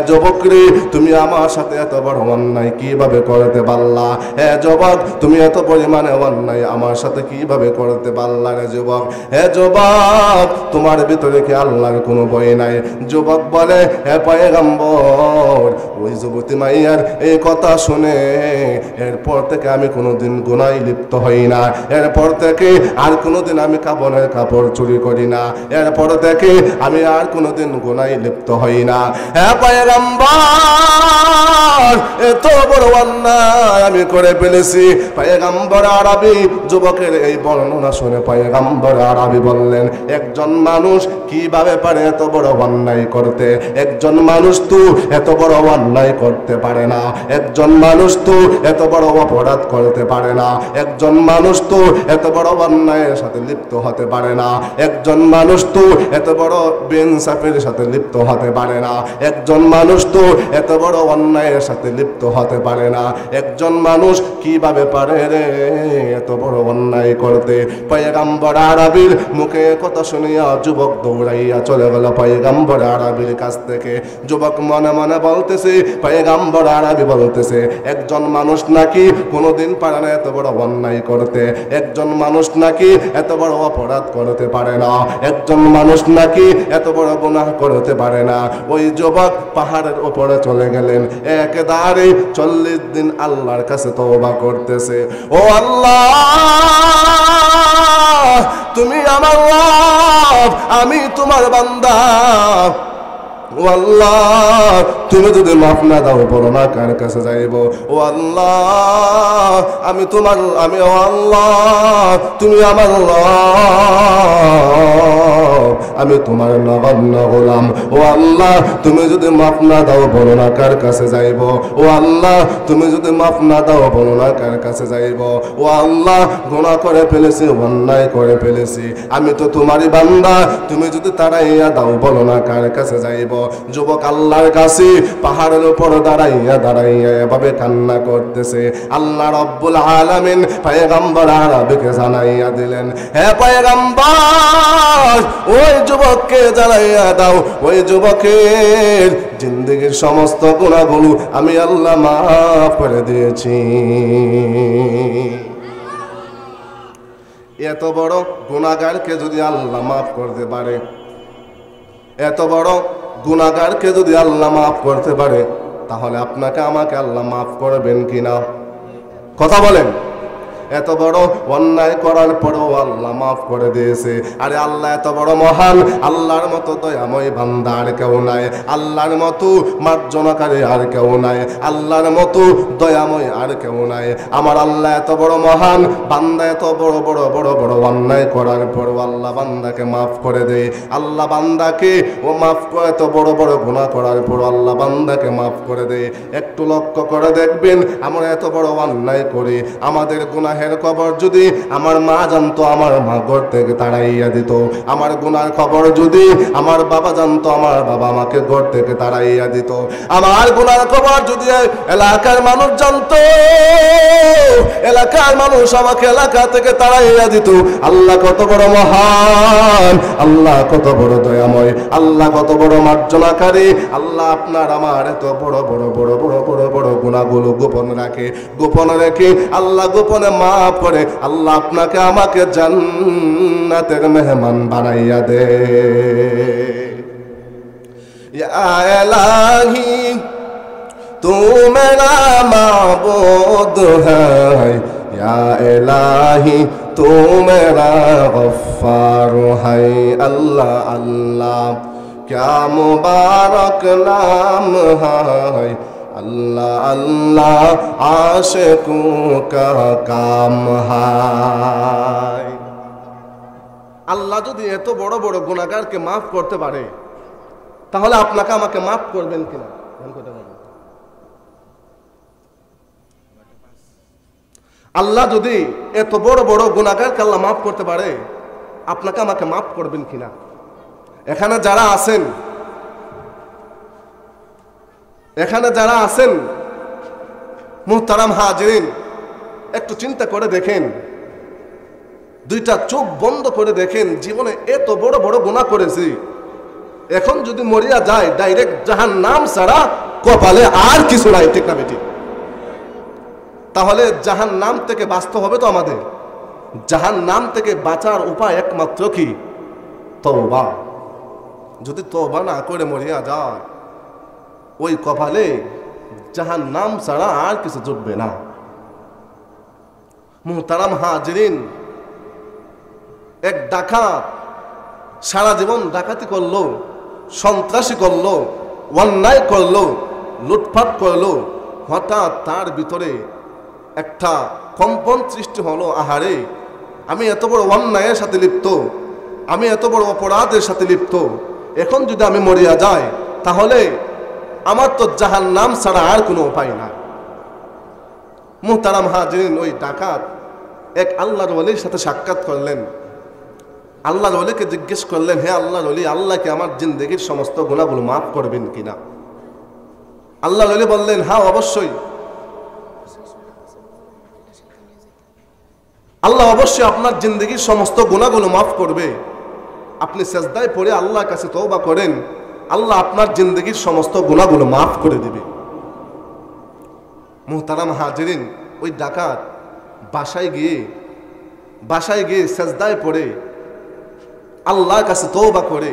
যুবক রে, তুমি আমার সাথে এত বড় অন্যায় কিভাবে করতে পারলা? যুবক, তুমি এত পরিমাণে অন্যায় আমার সাথে কিভাবে করতে পারলা রে যুবক? যুবক, তোমার ভিতরে কি আল্লাহর কোনো ভয় নাই? যুবক বলে, হে পয়গম্বর, ওই যুবতী মাইয়ার এই কথা শুনে এরপর থেকে আমি কোনোদিন গুনায় লিপ্ত হই না। এরপর থেকে আর কোনোদিন আমি কাপড়ের কাপড় চুরি করি না। এরপর থেকে আমি আর কোনোদিন গুনায় লিপ্ত হই না। হে পয়গম্বর, এত বড় অন্যায় আমি করে ফেলেছি। পয়গম্বর আরবি যুবকের এই বর্ণনা শুনে পয়গম্বর আরবি বললেন, একজন মানুষ কিভাবে পারে এত বড় অন্যায় করতে? একজন মানুষ তো এত বড় অন্যায় করতে পারে না। একজন মানুষ তো এত বড় অপরাধ করতে পারে না। একজন মানুষ তো এত বড় অন্যায়ের সাথে লিপ্ত হতে পারে না। একজন মানুষ তো এত বড় বেইনসাফের সাথে লিপ্ত হতে পারে না। একজন মানুষ তো এত বড় অন্যায়ের সাথে লিপ্ত হতে পারে না। একজন মানুষ কিভাবে পারে রে এত বড় অন্যায় করতে? পয়গম্বর আরবির মুখে কথা শুনিয়া যুবক দৌড়াইয়া চলে গেল পয়গম্বর আরবির কাছ থেকে। যুবক মনে মনে বলতেছে, পয়গম্বর আরবি বলতেছে, একজন মানুষ নাকি কোনোদিন পারে না এত বড় অন্যায় করতে। একজন মানুষ নাকি এত বড় অপরাধ করতে পারে না। একজন মানুষ নাকি এত বড় গুনাহ করতে পারে না। ওই যুবক পাহাড়ের উপরে চলে গেলেন। একেবারে 40 দিন আল্লাহর কাছে তওবা করতেছে। ও আল্লাহ, তুমি আমার রব, আমি তোমার বান্দা। ও আল্লাহ, তুমি যদি মাফ না দাও বলো না কার কাছে যাইব? ও আল্লাহ, আমি তোমার, আমি ও আল্লাহ, তুমি আমার রব, আমি তোমার নগণ্য গোলাম। ও আল্লাহ, তুমি যদি মাফ না দাও বলো না কার কাছে যাইব? ও আল্লাহ, তুমি যদি মাফ না দাও বলো না কার কাছে যাইব? ও আল্লাহ, গুনাহ করে ফেলেছি, অন্যায় করে ফেলেছি, আমি তো তোমারই বান্দা, তুমি যদি তাড়াইয়া দাও বলো না কার কাছে যাইব? যুবক আল্লাহর কাছে পাহাড়ের উপর দাঁড়াইয়া দাঁড়াইয়া এভাবে কান্না করতেছে। আল্লাহ রাব্বুল আলামিন পয়গম্বর আরবিকে জানাইয়া দিলেন, হে পয়গম্বর, ওই যুবককে জানাইয়া দাও, ওই যুবকের জিন্দেগীর সমস্ত গুনাহগুলো আমি আল্লাহ মাফ করে দিয়েছি। এত বড় গুনাহগারকে যদি আল্লাহ মাফ করতে পারে, এত বড় গুনাহগারকে যদি আল্লাহ মাফ করতে পারে, তাহলে আপনাকে আমাকে আল্লাহ মাফ করবেন কিনা? কথা বলেন। এত বড় অন্যায় করার পরেও আল্লাহ মাফ করে দিয়েছে। আরে আল্লাহ এত বড় মহান, আল্লাহর মতো দয়াময় বান্দা আর কেউ নাই, আল্লাহর মতো মার্জনাকারী আর কেউ নাই, আল্লাহর মতো দয়াময় আর কেউ নাই। আমার আল্লাহ এত বড় মহান, বান্দা এত বড় বড় বড় বড় অন্যায় করার পরেও আল্লাহ বান্দাকে মাফ করে দেয়। আল্লাহ বান্দাকে ও মাফ করে, এত বড় বড় গুনাহ করার পর আল্লাহ বান্দাকে মাফ করে দেয়। একটু লক্ষ্য করে দেখবেন, আমরা এত বড় অন্যায় করি, আমাদের গুনাহ খবর যদি আমার মা জানতো, আমার মা ঘর থেকে তাড়াইয়া দিত। আমার গুনার খবর যদি আমার বাবা জানতো, আমার বাবা আমাকে ঘর থেকে তাড়াইয়া দিত। আমার গুনার খবর যদি এলাকার মানুষ জানতো, এলাকার মানুষ আমাকে এলাকা থেকে তাড়াইয়া দিত। আল্লাহ কত বড় মহান, আল্লাহ কত বড় দয়াময়, আল্লাহ কত বড় মার্জনাকারী। আল্লাহ আপনার আমার এত বড় বড় বড় বড় বড় বড় গুনাহগুলো গোপন রাখে, গোপন রেখে আল্লাহ গোপনে মাফ করে আল্লাহ আপনাকে আমাকে জান্নাতের মেহমান বানাইয়া দে। ইয়া ইলাহি তু মেরা মাবুদ হ্যায়, ইয়া ইলাহি তু মেরা গফফার হ্যায়। আল্লাহ আল্লাহ क्या मुबारक नाम है, अल्लाह अल्लाह आशिकों का काम है। আল্লাহ যদি এত বড় বড় গুনাহগারকে মাফ করতে পারে, তাহলে আপনাকে আমাকে মাফ করবেন কিনা? আল্লাহ যদি এত বড় বড় গুনাহগারকে আল্লাহ মাফ করতে পারে, আপনাকে আমাকে মাফ করবেন কিনা? এখানে যারা আছেন, এখানে যারা আছেন মুহতারাম হাজিরিন, একটু চিন্তা করে দেখেন, দুইটা চোখ বন্ধ করে দেখেন, জীবনে এত বড় বড় গুনাহ করেছি, এখন যদি মরিয়া যায় ডাইরেক্ট জাহান্নাম ছাড়া কপালে আর কিছু নাই, ঠিক না বেটি? তাহলে জাহান্নাম থেকে বাঁচতে হবে তো আমাদের। জাহান্নাম থেকে বাঁচার উপায় একমাত্র কি? তওবা। যদি তওবা না করে মরিয়া যায়, ওই কপালে জাহান্নাম ছাড়া আর কিছু জুটবে না। মুহতারাম হাজিরিন, এক ডাকাত সারা জীবন ডাকাতি করলো, সন্ত্রাসী করলো, অন্যায় করলো, লুটপাট করলো, হঠাৎ তার ভিতরে একটা কম্পন সৃষ্টি হলো, আহারে আমি এত বড় অন্যায়ের সাথে লিপ্ত, আমি এত বড় অপরাধের সাথে লিপ্ত, এখন যদি আমি মরিয়া যাই তাহলে আমার তো জাহান্নাম ছাড়া আর কোনো উপায় নাই। মুহতারাম হাজিরিন, ওই ডাকাত এক আল্লাহর ওলির সাথে সাক্ষাৎ করলেন। আল্লাহর ওলিকে জিজ্ঞেস করলেন, হে আল্লাহর ওলি, আল্লাহকে আমার জিন্দেগির সমস্ত গুনাহগুলো মাফ করবেন কিনা? আল্লাহর ওলি বললেন, হ্যাঁ অবশ্যই, আল্লাহ অবশ্যই আপনার জিন্দেগির সমস্ত গুনাহগুলো মাফ করবে। আপনি সেজদায় পড়ে আল্লাহর কাছে তওবা করেন, আল্লাহ আপনার জিন্দেগির সমস্ত গুনাহগুলো মাফ করে দিবে। মুহতারাম হাজিরিন, ওই ডাকাত বাসায় গিয়ে সেজদায় পড়ে আল্লাহর কাছে তওবা করে,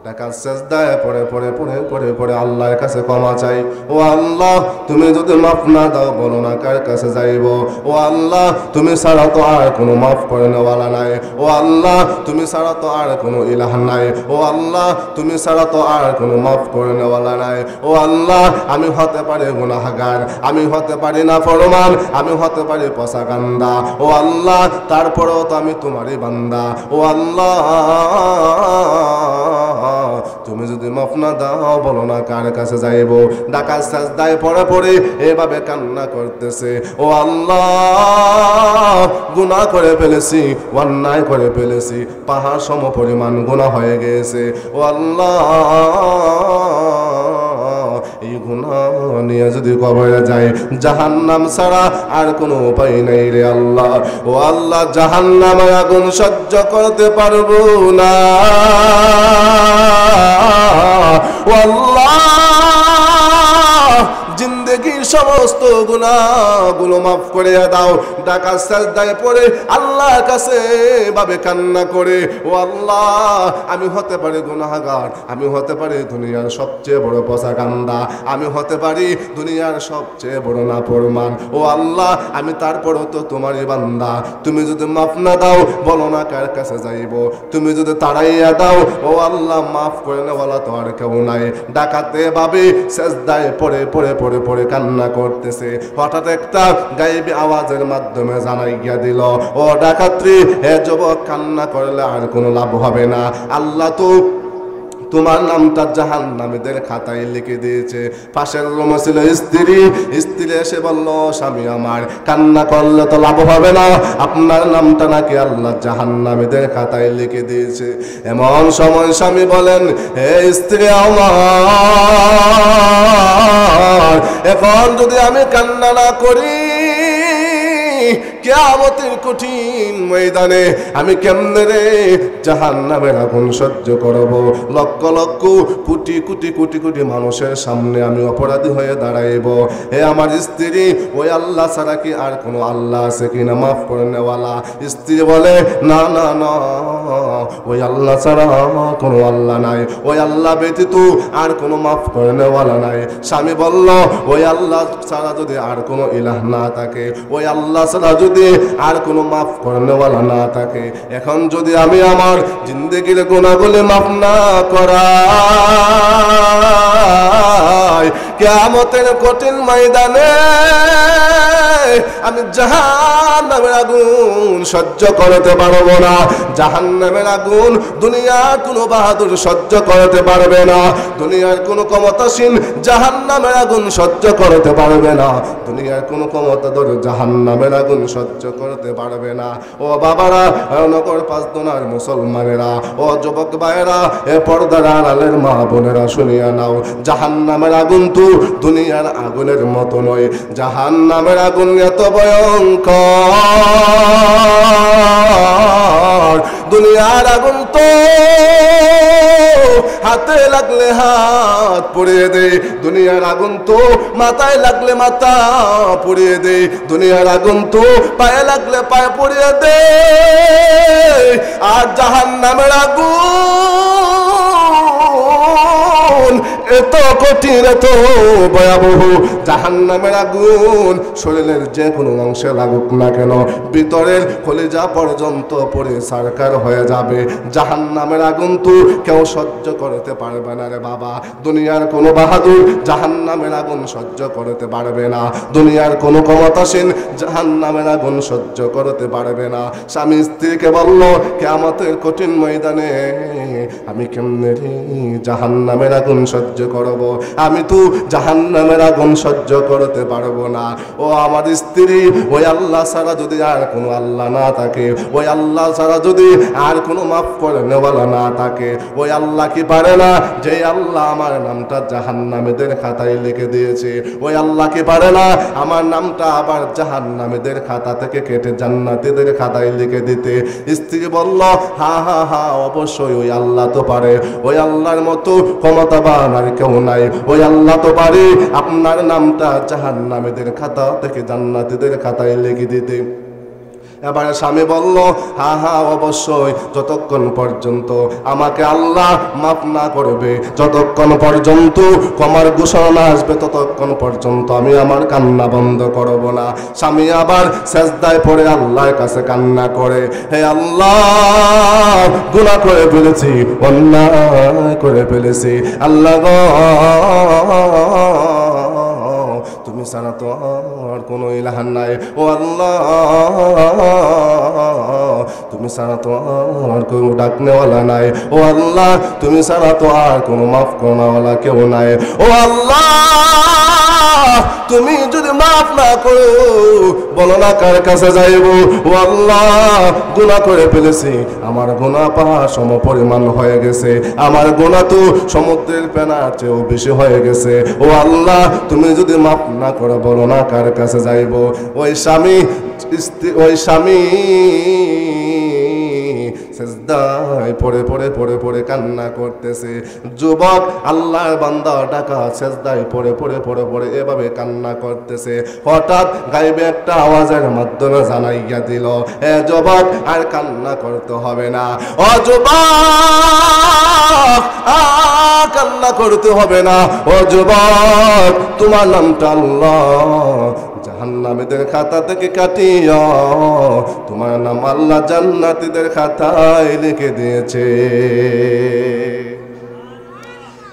ডাকাত সেজদায় পড়ে পড়ে পড়ে পড়ে পড়ে আল্লাহর কাছে ক্ষমা চাই। ও আল্লাহ, তুমি যদি মাফ না দাও বলো না কার কাছে যাইব? ও আল্লাহ, তুমি ছাড়া তো আর কোনো মাফ করে নেওয়ালা নাই। ও আল্লাহ, তুমি ছাড়া তো আর কোনো ইলাহ নাই। ও আল্লাহ, তুমি ছাড়া তো আর কোনো মাফ করে নেওয়ালা নাই। ও আল্লাহ, আমি হতে পারি গুনাহগার, আমি হতে পারি না ফরমান, আমি হতে পারি পসাগান্দা। ও আল্লাহ, তারপরেও তো আমি তোমারই বান্দা। ও আল্লাহ, তুমি যদি মাফ না দাও বলো না কার কাছে যাইব? ডাকাত সাজদায় পড়ে পড়ে এভাবে কান্না করতেছে, ও আল্লাহ, গুনাহ করে ফেলেছি, অন্যায় করে ফেলেছি, পাহাড় সম পরিমাণ গুনাহ হয়ে গেছে। ও আল্লাহ, এই গুনাহ নিয়ে যদি কবরে যায়, জাহান্নাম ছাড়া আর কোনো উপায় নাই রে আল্লাহ। ও আল্লাহ, জাহান্নামের আগুন সহ্য করতে পারবো না। ও আল্লাহ, জিন্দেগির সমস্ত গুনাহগুলো মাফ করে দাও। ডাকাত সাজদায় পড়ে আল্লাহর কাছে ভাবে কান্না করে, ও আল্লাহ, আমি হতে পারি গুনাহগার, আমি হতে পারি দুনিয়ার সবচেয়ে বড় পসাগান্দা, আমি হতে পারি দুনিয়ার সবচেয়ে বড় নাফরমান। ও আল্লাহ, আমি তারপরও তো তোমারই বান্দা। তুমি যদি মাফ না দাও বলো না কার কাছে যাইব? তুমি যদি তাড়াইয়া দাও, ও আল্লাহ, মাফ করে নেওয়ালা তো আর কেউ নাই। ডাকাতে ভাবে সেজদায় পড়ে পড়ে পড়ে পড়ে কান্না করতেছে। হঠাৎ একটা গায়েবী আওয়াজের মাধ্যমে জানাই গিয়া দিল, ও ডাকাত্রী, হে যুবক, কান্না করলে আর কোনো লাভ হবে না। আল্লাহ তো তোমার নামটা জাহান্নামীদের খাতায় লিখে দিয়েছে। পাশের রুমে ছিল স্ত্রী এসে বলল, স্বামী আমার, কান্না করলে তো লাভ হবে না, আপনার নামটা নাকি আল্লাহ জাহান্নামীদের খাতায় লিখে দিয়েছে। এমন সময় স্বামী বলেন, হে স্ত্রী আমার, এখন যদি আমি কান্না না করি, কিয়ামতের কঠিন ময়দানে আমি কেমনে রে জাহান্নামের আগুন সহ্য করব? লক্ষ লক্ষ কোটি কোটি কোটি কোটি মানুষের সামনে আমি অপরাধী হয়ে দাঁড়াইব। হে আমার স্ত্রী, ওই আল্লাহ ছাড়া কি আর কোনো আল্লাহ আছে কিনা মাফ করে নেওয়ালা? স্ত্রী বলে, না না না, ওই আল্লাহ ছাড়া কোনো আল্লাহ নাই, ওই আল্লাহ ব্যতীত আর কোনো মাফ করে নেওয়ালা নাই। স্বামী বলল, ওই আল্লাহ ছাড়া যদি আর কোনো ইলাহ না থাকে, ওই আল্লাহ ছাড়া যদি আর কোনো মাফ করেনেওয়ালা না থাকে, এখন যদি আমি আমার জিন্দেগির গুনাহগুলো মাফ না করাই, কিয়ামতের কঠিন ময়দানে আমি জাহান্নামের আগুন সহ্য করতে পারবো না। জাহান্নামের আগুন দুনিয়ার কোনো বাহাদুর সহ্য করতে পারবে না, দুনিয়ার কোনো ক্ষমতাসীন জাহান্নামের আগুন সহ্য করতে পারবে না, দুনিয়ার কোনো ক্ষমতাধর জাহান্নামের আগুন সহ্য করতে পারবে না। ও বাবারা, নগর পাঁচদোনার মুসলমানেরা, ও যুবক ভাইয়েরা, এ পর্দার আড়ালের মা বোনেরা, শুনিয়া নাও, জাহান্নামের আগুন তো দুনিয়ার আগুনের মতো নয়, জাহান্নামের আগুন এত ভয়ঙ্কর। দুনিয়ার আগুন তো হাতে লাগলে হাত পুড়িয়ে দে, দুনিয়ার আগুন তো মাথায় লাগলে মাথা পুড়িয়ে দে, দুনিয়ার আগুন তো পায়ে লাগলে পায়ে পুড়িয়ে দে। আর জাহান্নামের আগুন এত কঠিন, এত ভয়াবহ। জাহান্নামের আগুন শরীরের যে কোনো অংশে লাগুক না কেন, ভিতরের কলিজা পর্যন্ত পড়ে সারকার হয়ে যাবে। জাহান্নামের আগুন তো কেউ সহ্য করতে পারবে না রে বাবা। দুনিয়ার কোনো বাহাদুর জাহান্নামের আগুন সহ্য করতে পারবে না, দুনিয়ার কোনো ক্ষমতাসীন জাহান্নামের আগুন সহ্য করতে পারবে না। স্বামী স্ত্রীকে বলল, কিয়ামতের কঠিন ময়দানে আমি কেমনে জাহান্নামের আগুন সহ্য করব, আমি তো জাহান্নামের আগুন সহ্য করতে পারবো না। ও আমার স্ত্রী, ওই আল্লাহ ছাড়া যদি আর কোনো আল্লাহ না থাকে, ওই আল্লাহ ছাড়া যদি আর কোনো মাফ করে নেওয়ালা না থাকে, ওই আল্লাহ কি পারে না যে আল্লাহ আমার নামটা জাহান্নামীদের খাতায় লিখে দিয়েছে, ওই আল্লাহ কি পারে না আমার নামটা আবার জাহান্নামীদের খাতা থেকে কেটে জান্নাতীদের খাতায় লিখে দিতে? স্ত্রী বলল, হা হা হা, অবশ্যই ওই আল্লাহ তো পারে, ওই আল্লাহর মতো ক্ষমতাবান আর কেউ নাই, ওই আল্লাহ তো পারে আপনার নামটা জাহান্নামীদের খাতা থেকে জান্নাতীদের খাতায় লিখে দিতে। এবারে স্বামী বলল, হা হা অবশ্যই, যতক্ষণ পর্যন্ত আমাকে আল্লাহ মাফ না করবে, যতক্ষণ পর্যন্ত ক্ষমার ঘোষণা আসবে, ততক্ষণ পর্যন্ত আমি আমার কান্না বন্ধ করব না। স্বামী আবার সেজদায় পড়ে আল্লাহর কাছে কান্না করে, হে আল্লাহ, গুনাহ করে ফেলেছি, অন্যায় করে ফেলেছি, আল্লাহ গো তুমি ছাড়া তো আর কোনো ইলাহ নাই, ও আল্লাহ তুমি ছাড়া তো আর কোনো ডাকনেওয়ালা নাই, ও আল্লাহ তুমি ছাড়া তো আর কোনো মাফ করাওয়ালা কেউ নাই, ও আল্লাহ তুমি যদি মাফ না করো বলো না কার কাছে যাইব? ও আল্লাহ, গুনাহ করে ফেলেছি, আমার গুনাহ পাহাড় সম পরিমাণ হয়ে গেছে, আমার গুনাহ তো সমুদ্রের ফেনার চেয়েও বেশি হয়ে গেছে, ও আল্লাহ তুমি যদি মাফ না করো বলো না কার কাছে যাইব? ওই স্বামী সেজদায় পড়ে পড়ে পড়ে পড়ে কান্না করতেছে। যুবক আল্লাহর বান্দা ডাকা সেজদায় পড়ে পড়ে পড়ে পড়ে এভাবে কান্না করতেছে। হঠাৎ গাইবে একটা আওয়াজের মাধ্যমে জানাইয়া দিল, এ যুবক আর কান্না করতে হবে না, ও যুবক কান্না করতে হবে না, ও যুবক তোমার নামটা আল্লাহ জাহান্নামীদের খাতা থেকে কাটিয়া তোমার নাম আল্লাহ জান্নাতীদের খাতায় লিখে দিয়েছে।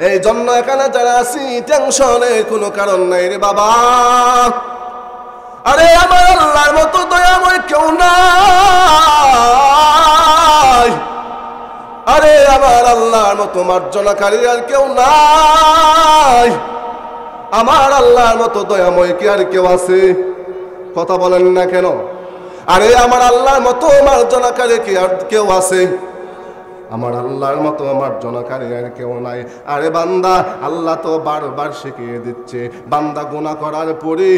এই জন্য এখানে যারা আছি টেনশনের কোনো কারণ নাই রে বাবা। আরে আমার আল্লাহর মতো দয়াময় কেউ নাই, আরে আমার আল্লাহর মতো মার্জনাকারী আর কেউ নাই, আমার আল্লাহর মতো দয়াময় কি আর কেউ আছে? কথা বলেন না কেন? আরে আমার আল্লাহর মতো মার্জনাকারী কি আর কেউ আছে? আমার আল্লাহর মতো মার্জনাকারী আর কেউ নাই। আরে বান্দা, আল্লাহ তো বারবার শিখিয়ে দিচ্ছে, বান্দা গুনাহ করার পরে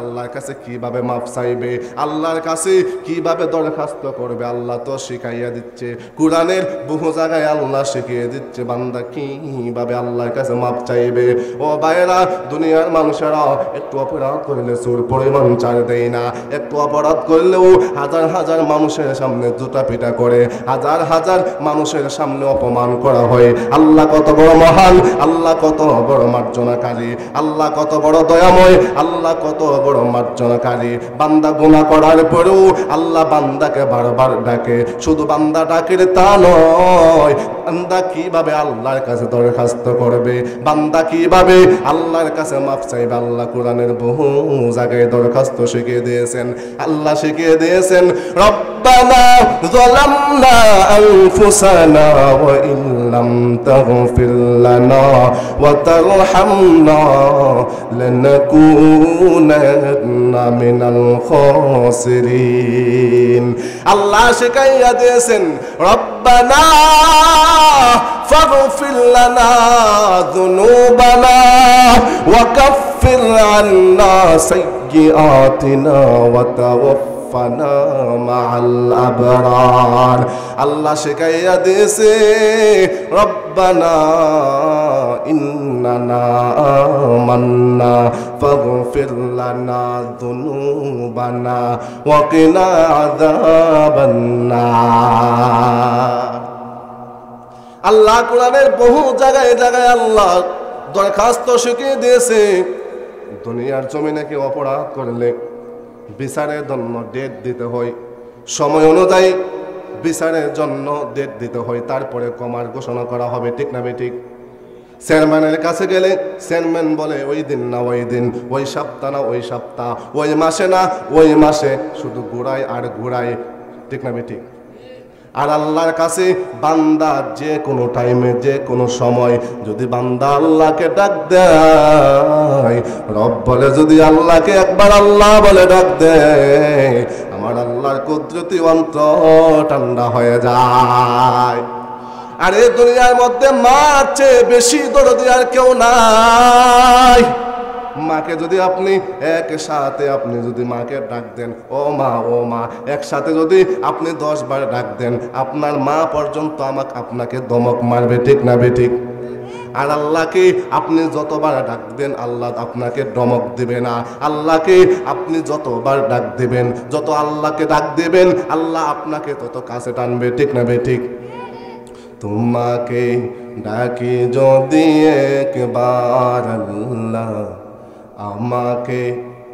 আল্লাহর কাছে কিভাবে মাফ চাইবে, আল্লাহর কাছে কিভাবে দরখাস্ত করবে, আল্লাহ তো শিখাইয়া দিচ্ছে। কোরআনের বহু জায়গায় আল্লাহ শিখিয়ে দিচ্ছে বান্দা কিভাবে আল্লাহর কাছে মাফ চাইবে। ও ভাইয়েরা, দুনিয়ার মানুষেরা একটু অপরাধ করলে চোর পরিমাণ ছাড় দেয় না, একটু অপরাধ করলেও হাজার হাজার মানুষের সামনে জুতা পিটা করে, হাজার হাজার মানুষের সামনে অপমান করা হয়। আল্লাহ কত বড় মহান, আল্লাহ কত বড় মার্জনাকারী, আল্লাহ কত বড় দয়াময়, আল্লাহ কত বড় মার্জনাকারী। বান্দা গুনাহ করার পরেও আল্লাহ বান্দাকে বারবার ডাকে। শুধু বান্দা ডাকের তা নয়, বান্দা কিভাবে আল্লাহর কাছে দরখাস্ত করবে, বান্দা কিভাবে আল্লাহর কাছে মাফ চাইবে, আল্লাহ কোরআনের বহু জায়গায় দরখাস্ত শিখিয়ে দিয়েছেন। আল্লাহ শিখিয়ে দিয়েছেন, রব্বানা যালামনা ظلمنا أنفسنا وإن لم تغفر لنا وترحمنا لنكونن من الخاسرين আল্লাহ শিখাইয়া দিয়েছেন রব্বানা ফাগফির লানা যুনুবানা ওয়া কাফির আন্না সাইয়্যাতিনা ওয়া তাওয়াফফানা মাআল আবরার আল্লাহ শিখাইয়া দিয়েছে রব্বানা ইন্নানা আমান্না ফাগফির লানা যুনুবানা ওয়া কিনা আযাবান নার আল্লাহ কোরআনের বহু জায়গায় জায়গায় আল্লাহ দরখাস্ত শিখিয়ে দিয়েছে দুনিয়ার জমিনে কি অপরাধ করলে বিচারের জন্য ডেট দিতে হয় সময় অনুযায়ী বিচারের জন্য ডেট দিতে হয় তারপরে কমার ঘোষণা করা হবে ঠিক না ঠিক চেয়ারম্যানের কাছে গেলে চেয়ারম্যান বলে ওই দিন না ওই দিন ওই সপ্তাহ না ওই সপ্তাহ ওই মাসে না ওই মাসে শুধু ঘুরায় আর ঘুরায় ঠিক না ঠিক আর আল্লাহর কাছে বান্দা যে কোনো টাইমে যে কোনো সময় যদি বান্দা আল্লাহকে ডাক দেয় রব বলে যদি আল্লাহকে একবার আল্লাহ বলে ডাক দেয় আমার আল্লাহর কুদরতি অন্তর ঠান্ডা হয়ে যায় আর এই দুনিয়ার মধ্যে মার চেয়ে বেশি দরদি আর কেউ নাই মাকে যদি আপনি একসাথে আপনি যদি মাকে ডাক দেন ও মা একসাথে যদি আপনি 10 বার ডাক দেন আপনার মা পর্যন্ত আপনাকে দমক মারবে ঠিক না ঠিক আর আল্লাহকে আপনি যতবার ডাক দেন আল্লাহ আপনাকে দমক দিবে না আল্লাহকে আপনি যতবার ডাক দিবেন যত আল্লাহকে ডাক দিবেন আল্লাহ আপনাকে তত কাছে টানবে ঠিক না ঠিক তোমাকে ডাকি যদি একবার আল্লাহ আমাকে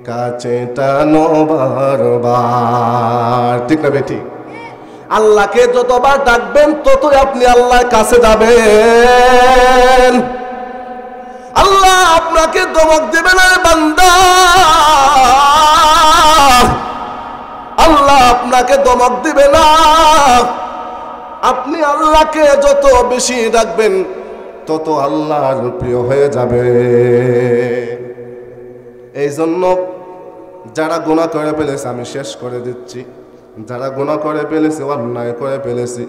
কাছে টানো বারবার ঠিক না ঠিক আল্লাহকে যতবার ডাকবেন ততই আপনি আল্লাহর কাছে যাবেন আল্লাহ আপনাকে দমক দেবে না বান্দা আল্লাহ আপনাকে দমক দিবে না আপনি আল্লাহকে যত বেশি ডাকবেন তত আল্লাহর প্রিয় হয়ে যাবে এই জন্য যারা গুনাহ করে ফেলেছে আমি শেষ করে দিচ্ছি যারা গুনাহ করে ফেলেছে অন্যায় করে ফেলেছে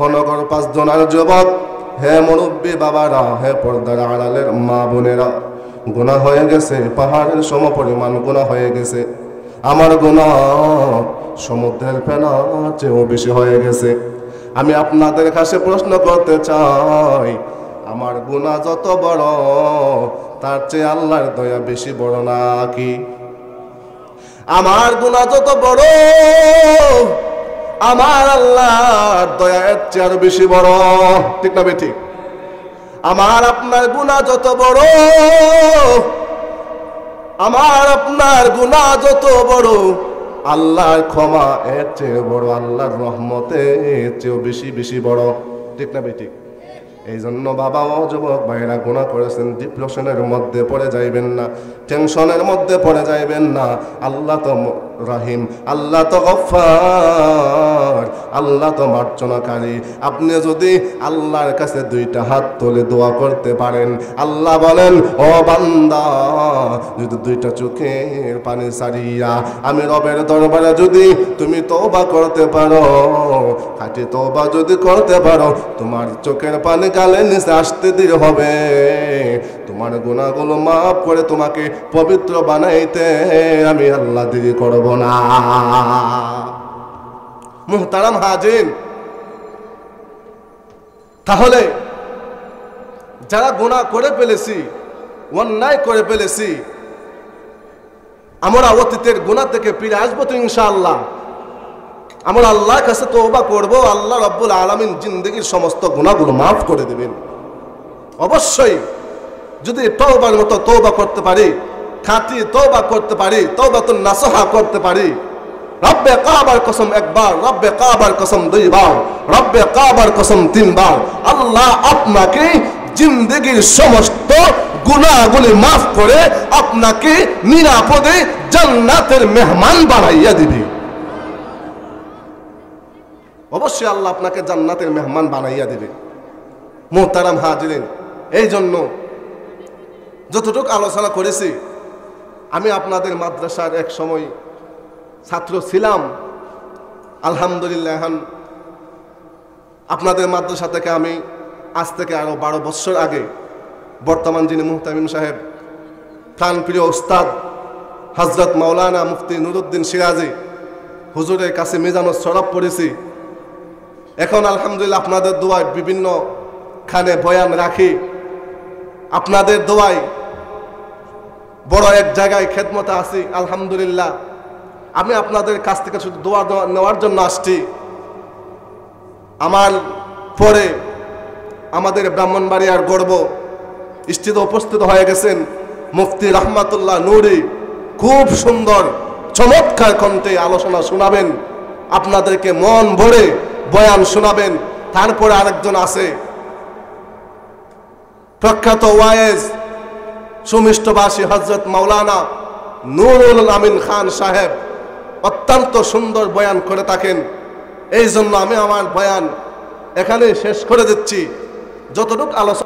অনগর 5 জনের যুবক হে মুরব্বী বাবারা হে পর্দার আড়ালের মা বোনেরা গুনাহ হয়ে গেছে পাহাড়ের সমপরিমাণ গুনাহ হয়ে গেছে আমার গুনাহ সমুদ্রের ফেনার চেয়েও বেশি হয়ে গেছে আমি আপনাদের কাছে প্রশ্ন করতে চাই আমার গুনাহ যত বড় তার চেয়ে আল্লাহর দয়া বেশি বড় নাকি আমার গুনাহ যত বড় আমার আল্লাহর দয়া এর চেয়ে আরো বেশি বড় ঠিক না ঠিক আমার আপনার গুনাহ যত বড় আমার আপনার গুনাহ যত বড় আল্লাহর ক্ষমা এর চেয়ে বড় আল্লাহর রহমতে এর চেয়েও বেশি বেশি বড় ঠিক না ঠিক এই জন্য বাবা ও যুবক ভাইরা গুনাহ করেছেন ডিপ্রেশনের মধ্যে পড়ে যাইবেন না টেনশনের মধ্যে পড়ে যাইবেন না আল্লাহ তো রহিম আল্লাহ তো গফফার আল্লাহ তো মার্জনাকারী আপনি যদি আল্লাহর কাছে 2টা হাত তুলে দোয়া করতে পারেন আল্লাহ বলেন ও বান্দা যদি 2টা চোখের পানি ছাড়িয়া আমি রবের দরবারে যদি তুমি তওবা করতে পারো খাঁটি তওবা যদি করতে পারো তোমার চোখের পানি গালে নিচে আসতে দেরি হবে তোমার গুনাহগুলো মাফ করে তোমাকে পবিত্র বানাইতে আমি আল্লাহ দেরি করব না মুহতারাম হাজির তাহলে যারা গুনাহ করে ফেলেছি অন্যায় করে ফেলেছি আমরা অতীতের গুনাহ থেকে ফিরে আসবো তো ইনশাআল্লাহ আমরা আল্লাহর কাছে তওবা করব আল্লাহ রাব্বুল আলামিন জিন্দেগীর সমস্ত গুনাহগুলো মাফ করে দিবেন অবশ্যই যদি তওবার মতো তওবা করতে পারি খাঁটি তওবা করতে পারি তওবাতুন নাসুহা করতে পারি রব্বে কাবার কসম একবার রব্বে কাবার কসম 2 বার রব্বে কাবার কসম 3 বার আল্লাহ আপনাকে জিন্দেগীর সমস্ত গুনাহগুলি মাফ করে আপনাকে নিরাপদে জান্নাতের মেহমান বানাইয়া দিবে অবশ্যই আল্লাহ আপনাকে জান্নাতের মেহমান বানাইয়া দিবে। মুহতারাম হাজিরিন, এই জন্য যতটুকু আলোচনা করেছি, আমি আপনাদের মাদ্রাসার এক সময় ছাত্র ছিলাম। আলহামদুলিল্লাহ এখন আপনাদের মাদ্রাসা থেকে আমি আজ থেকে আরো 12 বছর আগে বর্তমান যিনি মুহতামিম সাহেব, প্রাণপ্রিয় উস্তাদ হযরত মাওলানা মুফতি নুরুদ্দিন সিরাজি হুজুরের কাছে মিজানুস সরফ পড়েছি। এখন আলহামদুলিল্লাহ আপনাদের দোয়ায় বিভিন্ন খানে বয়ান রাখি। আপনাদের দোয়ায় বড় এক জায়গায় খেদমতে আছি আলহামদুলিল্লাহ। আমি আপনাদের কাছ থেকে শুধু দোয়া নেওয়ার জন্য আসছি। আমার পরে আমাদের ব্রাহ্মণবাড়িয়ার গর্ব স্টেজে উপস্থিত হয়ে গেছেন মুফতি রহমাতুল্লাহ নুরি। খুব সুন্দর চমৎকার কণ্ঠে আলোচনা শোনাবেন, আপনাদেরকে মন ভরে বয়ান শোনাবেন। তারপরে আরেকজন আছে প্রখ্যাত ওয়াইজ সুমিষ্টভাষী হযরত মাওলানা নুরুল আমিন খান সাহেব, অত্যন্ত সুন্দর বয়ান করে থাকেন। এই জন্য আমি আমার বয়ান এখানে শেষ করে দিচ্ছি। যতটুকু আলোচনা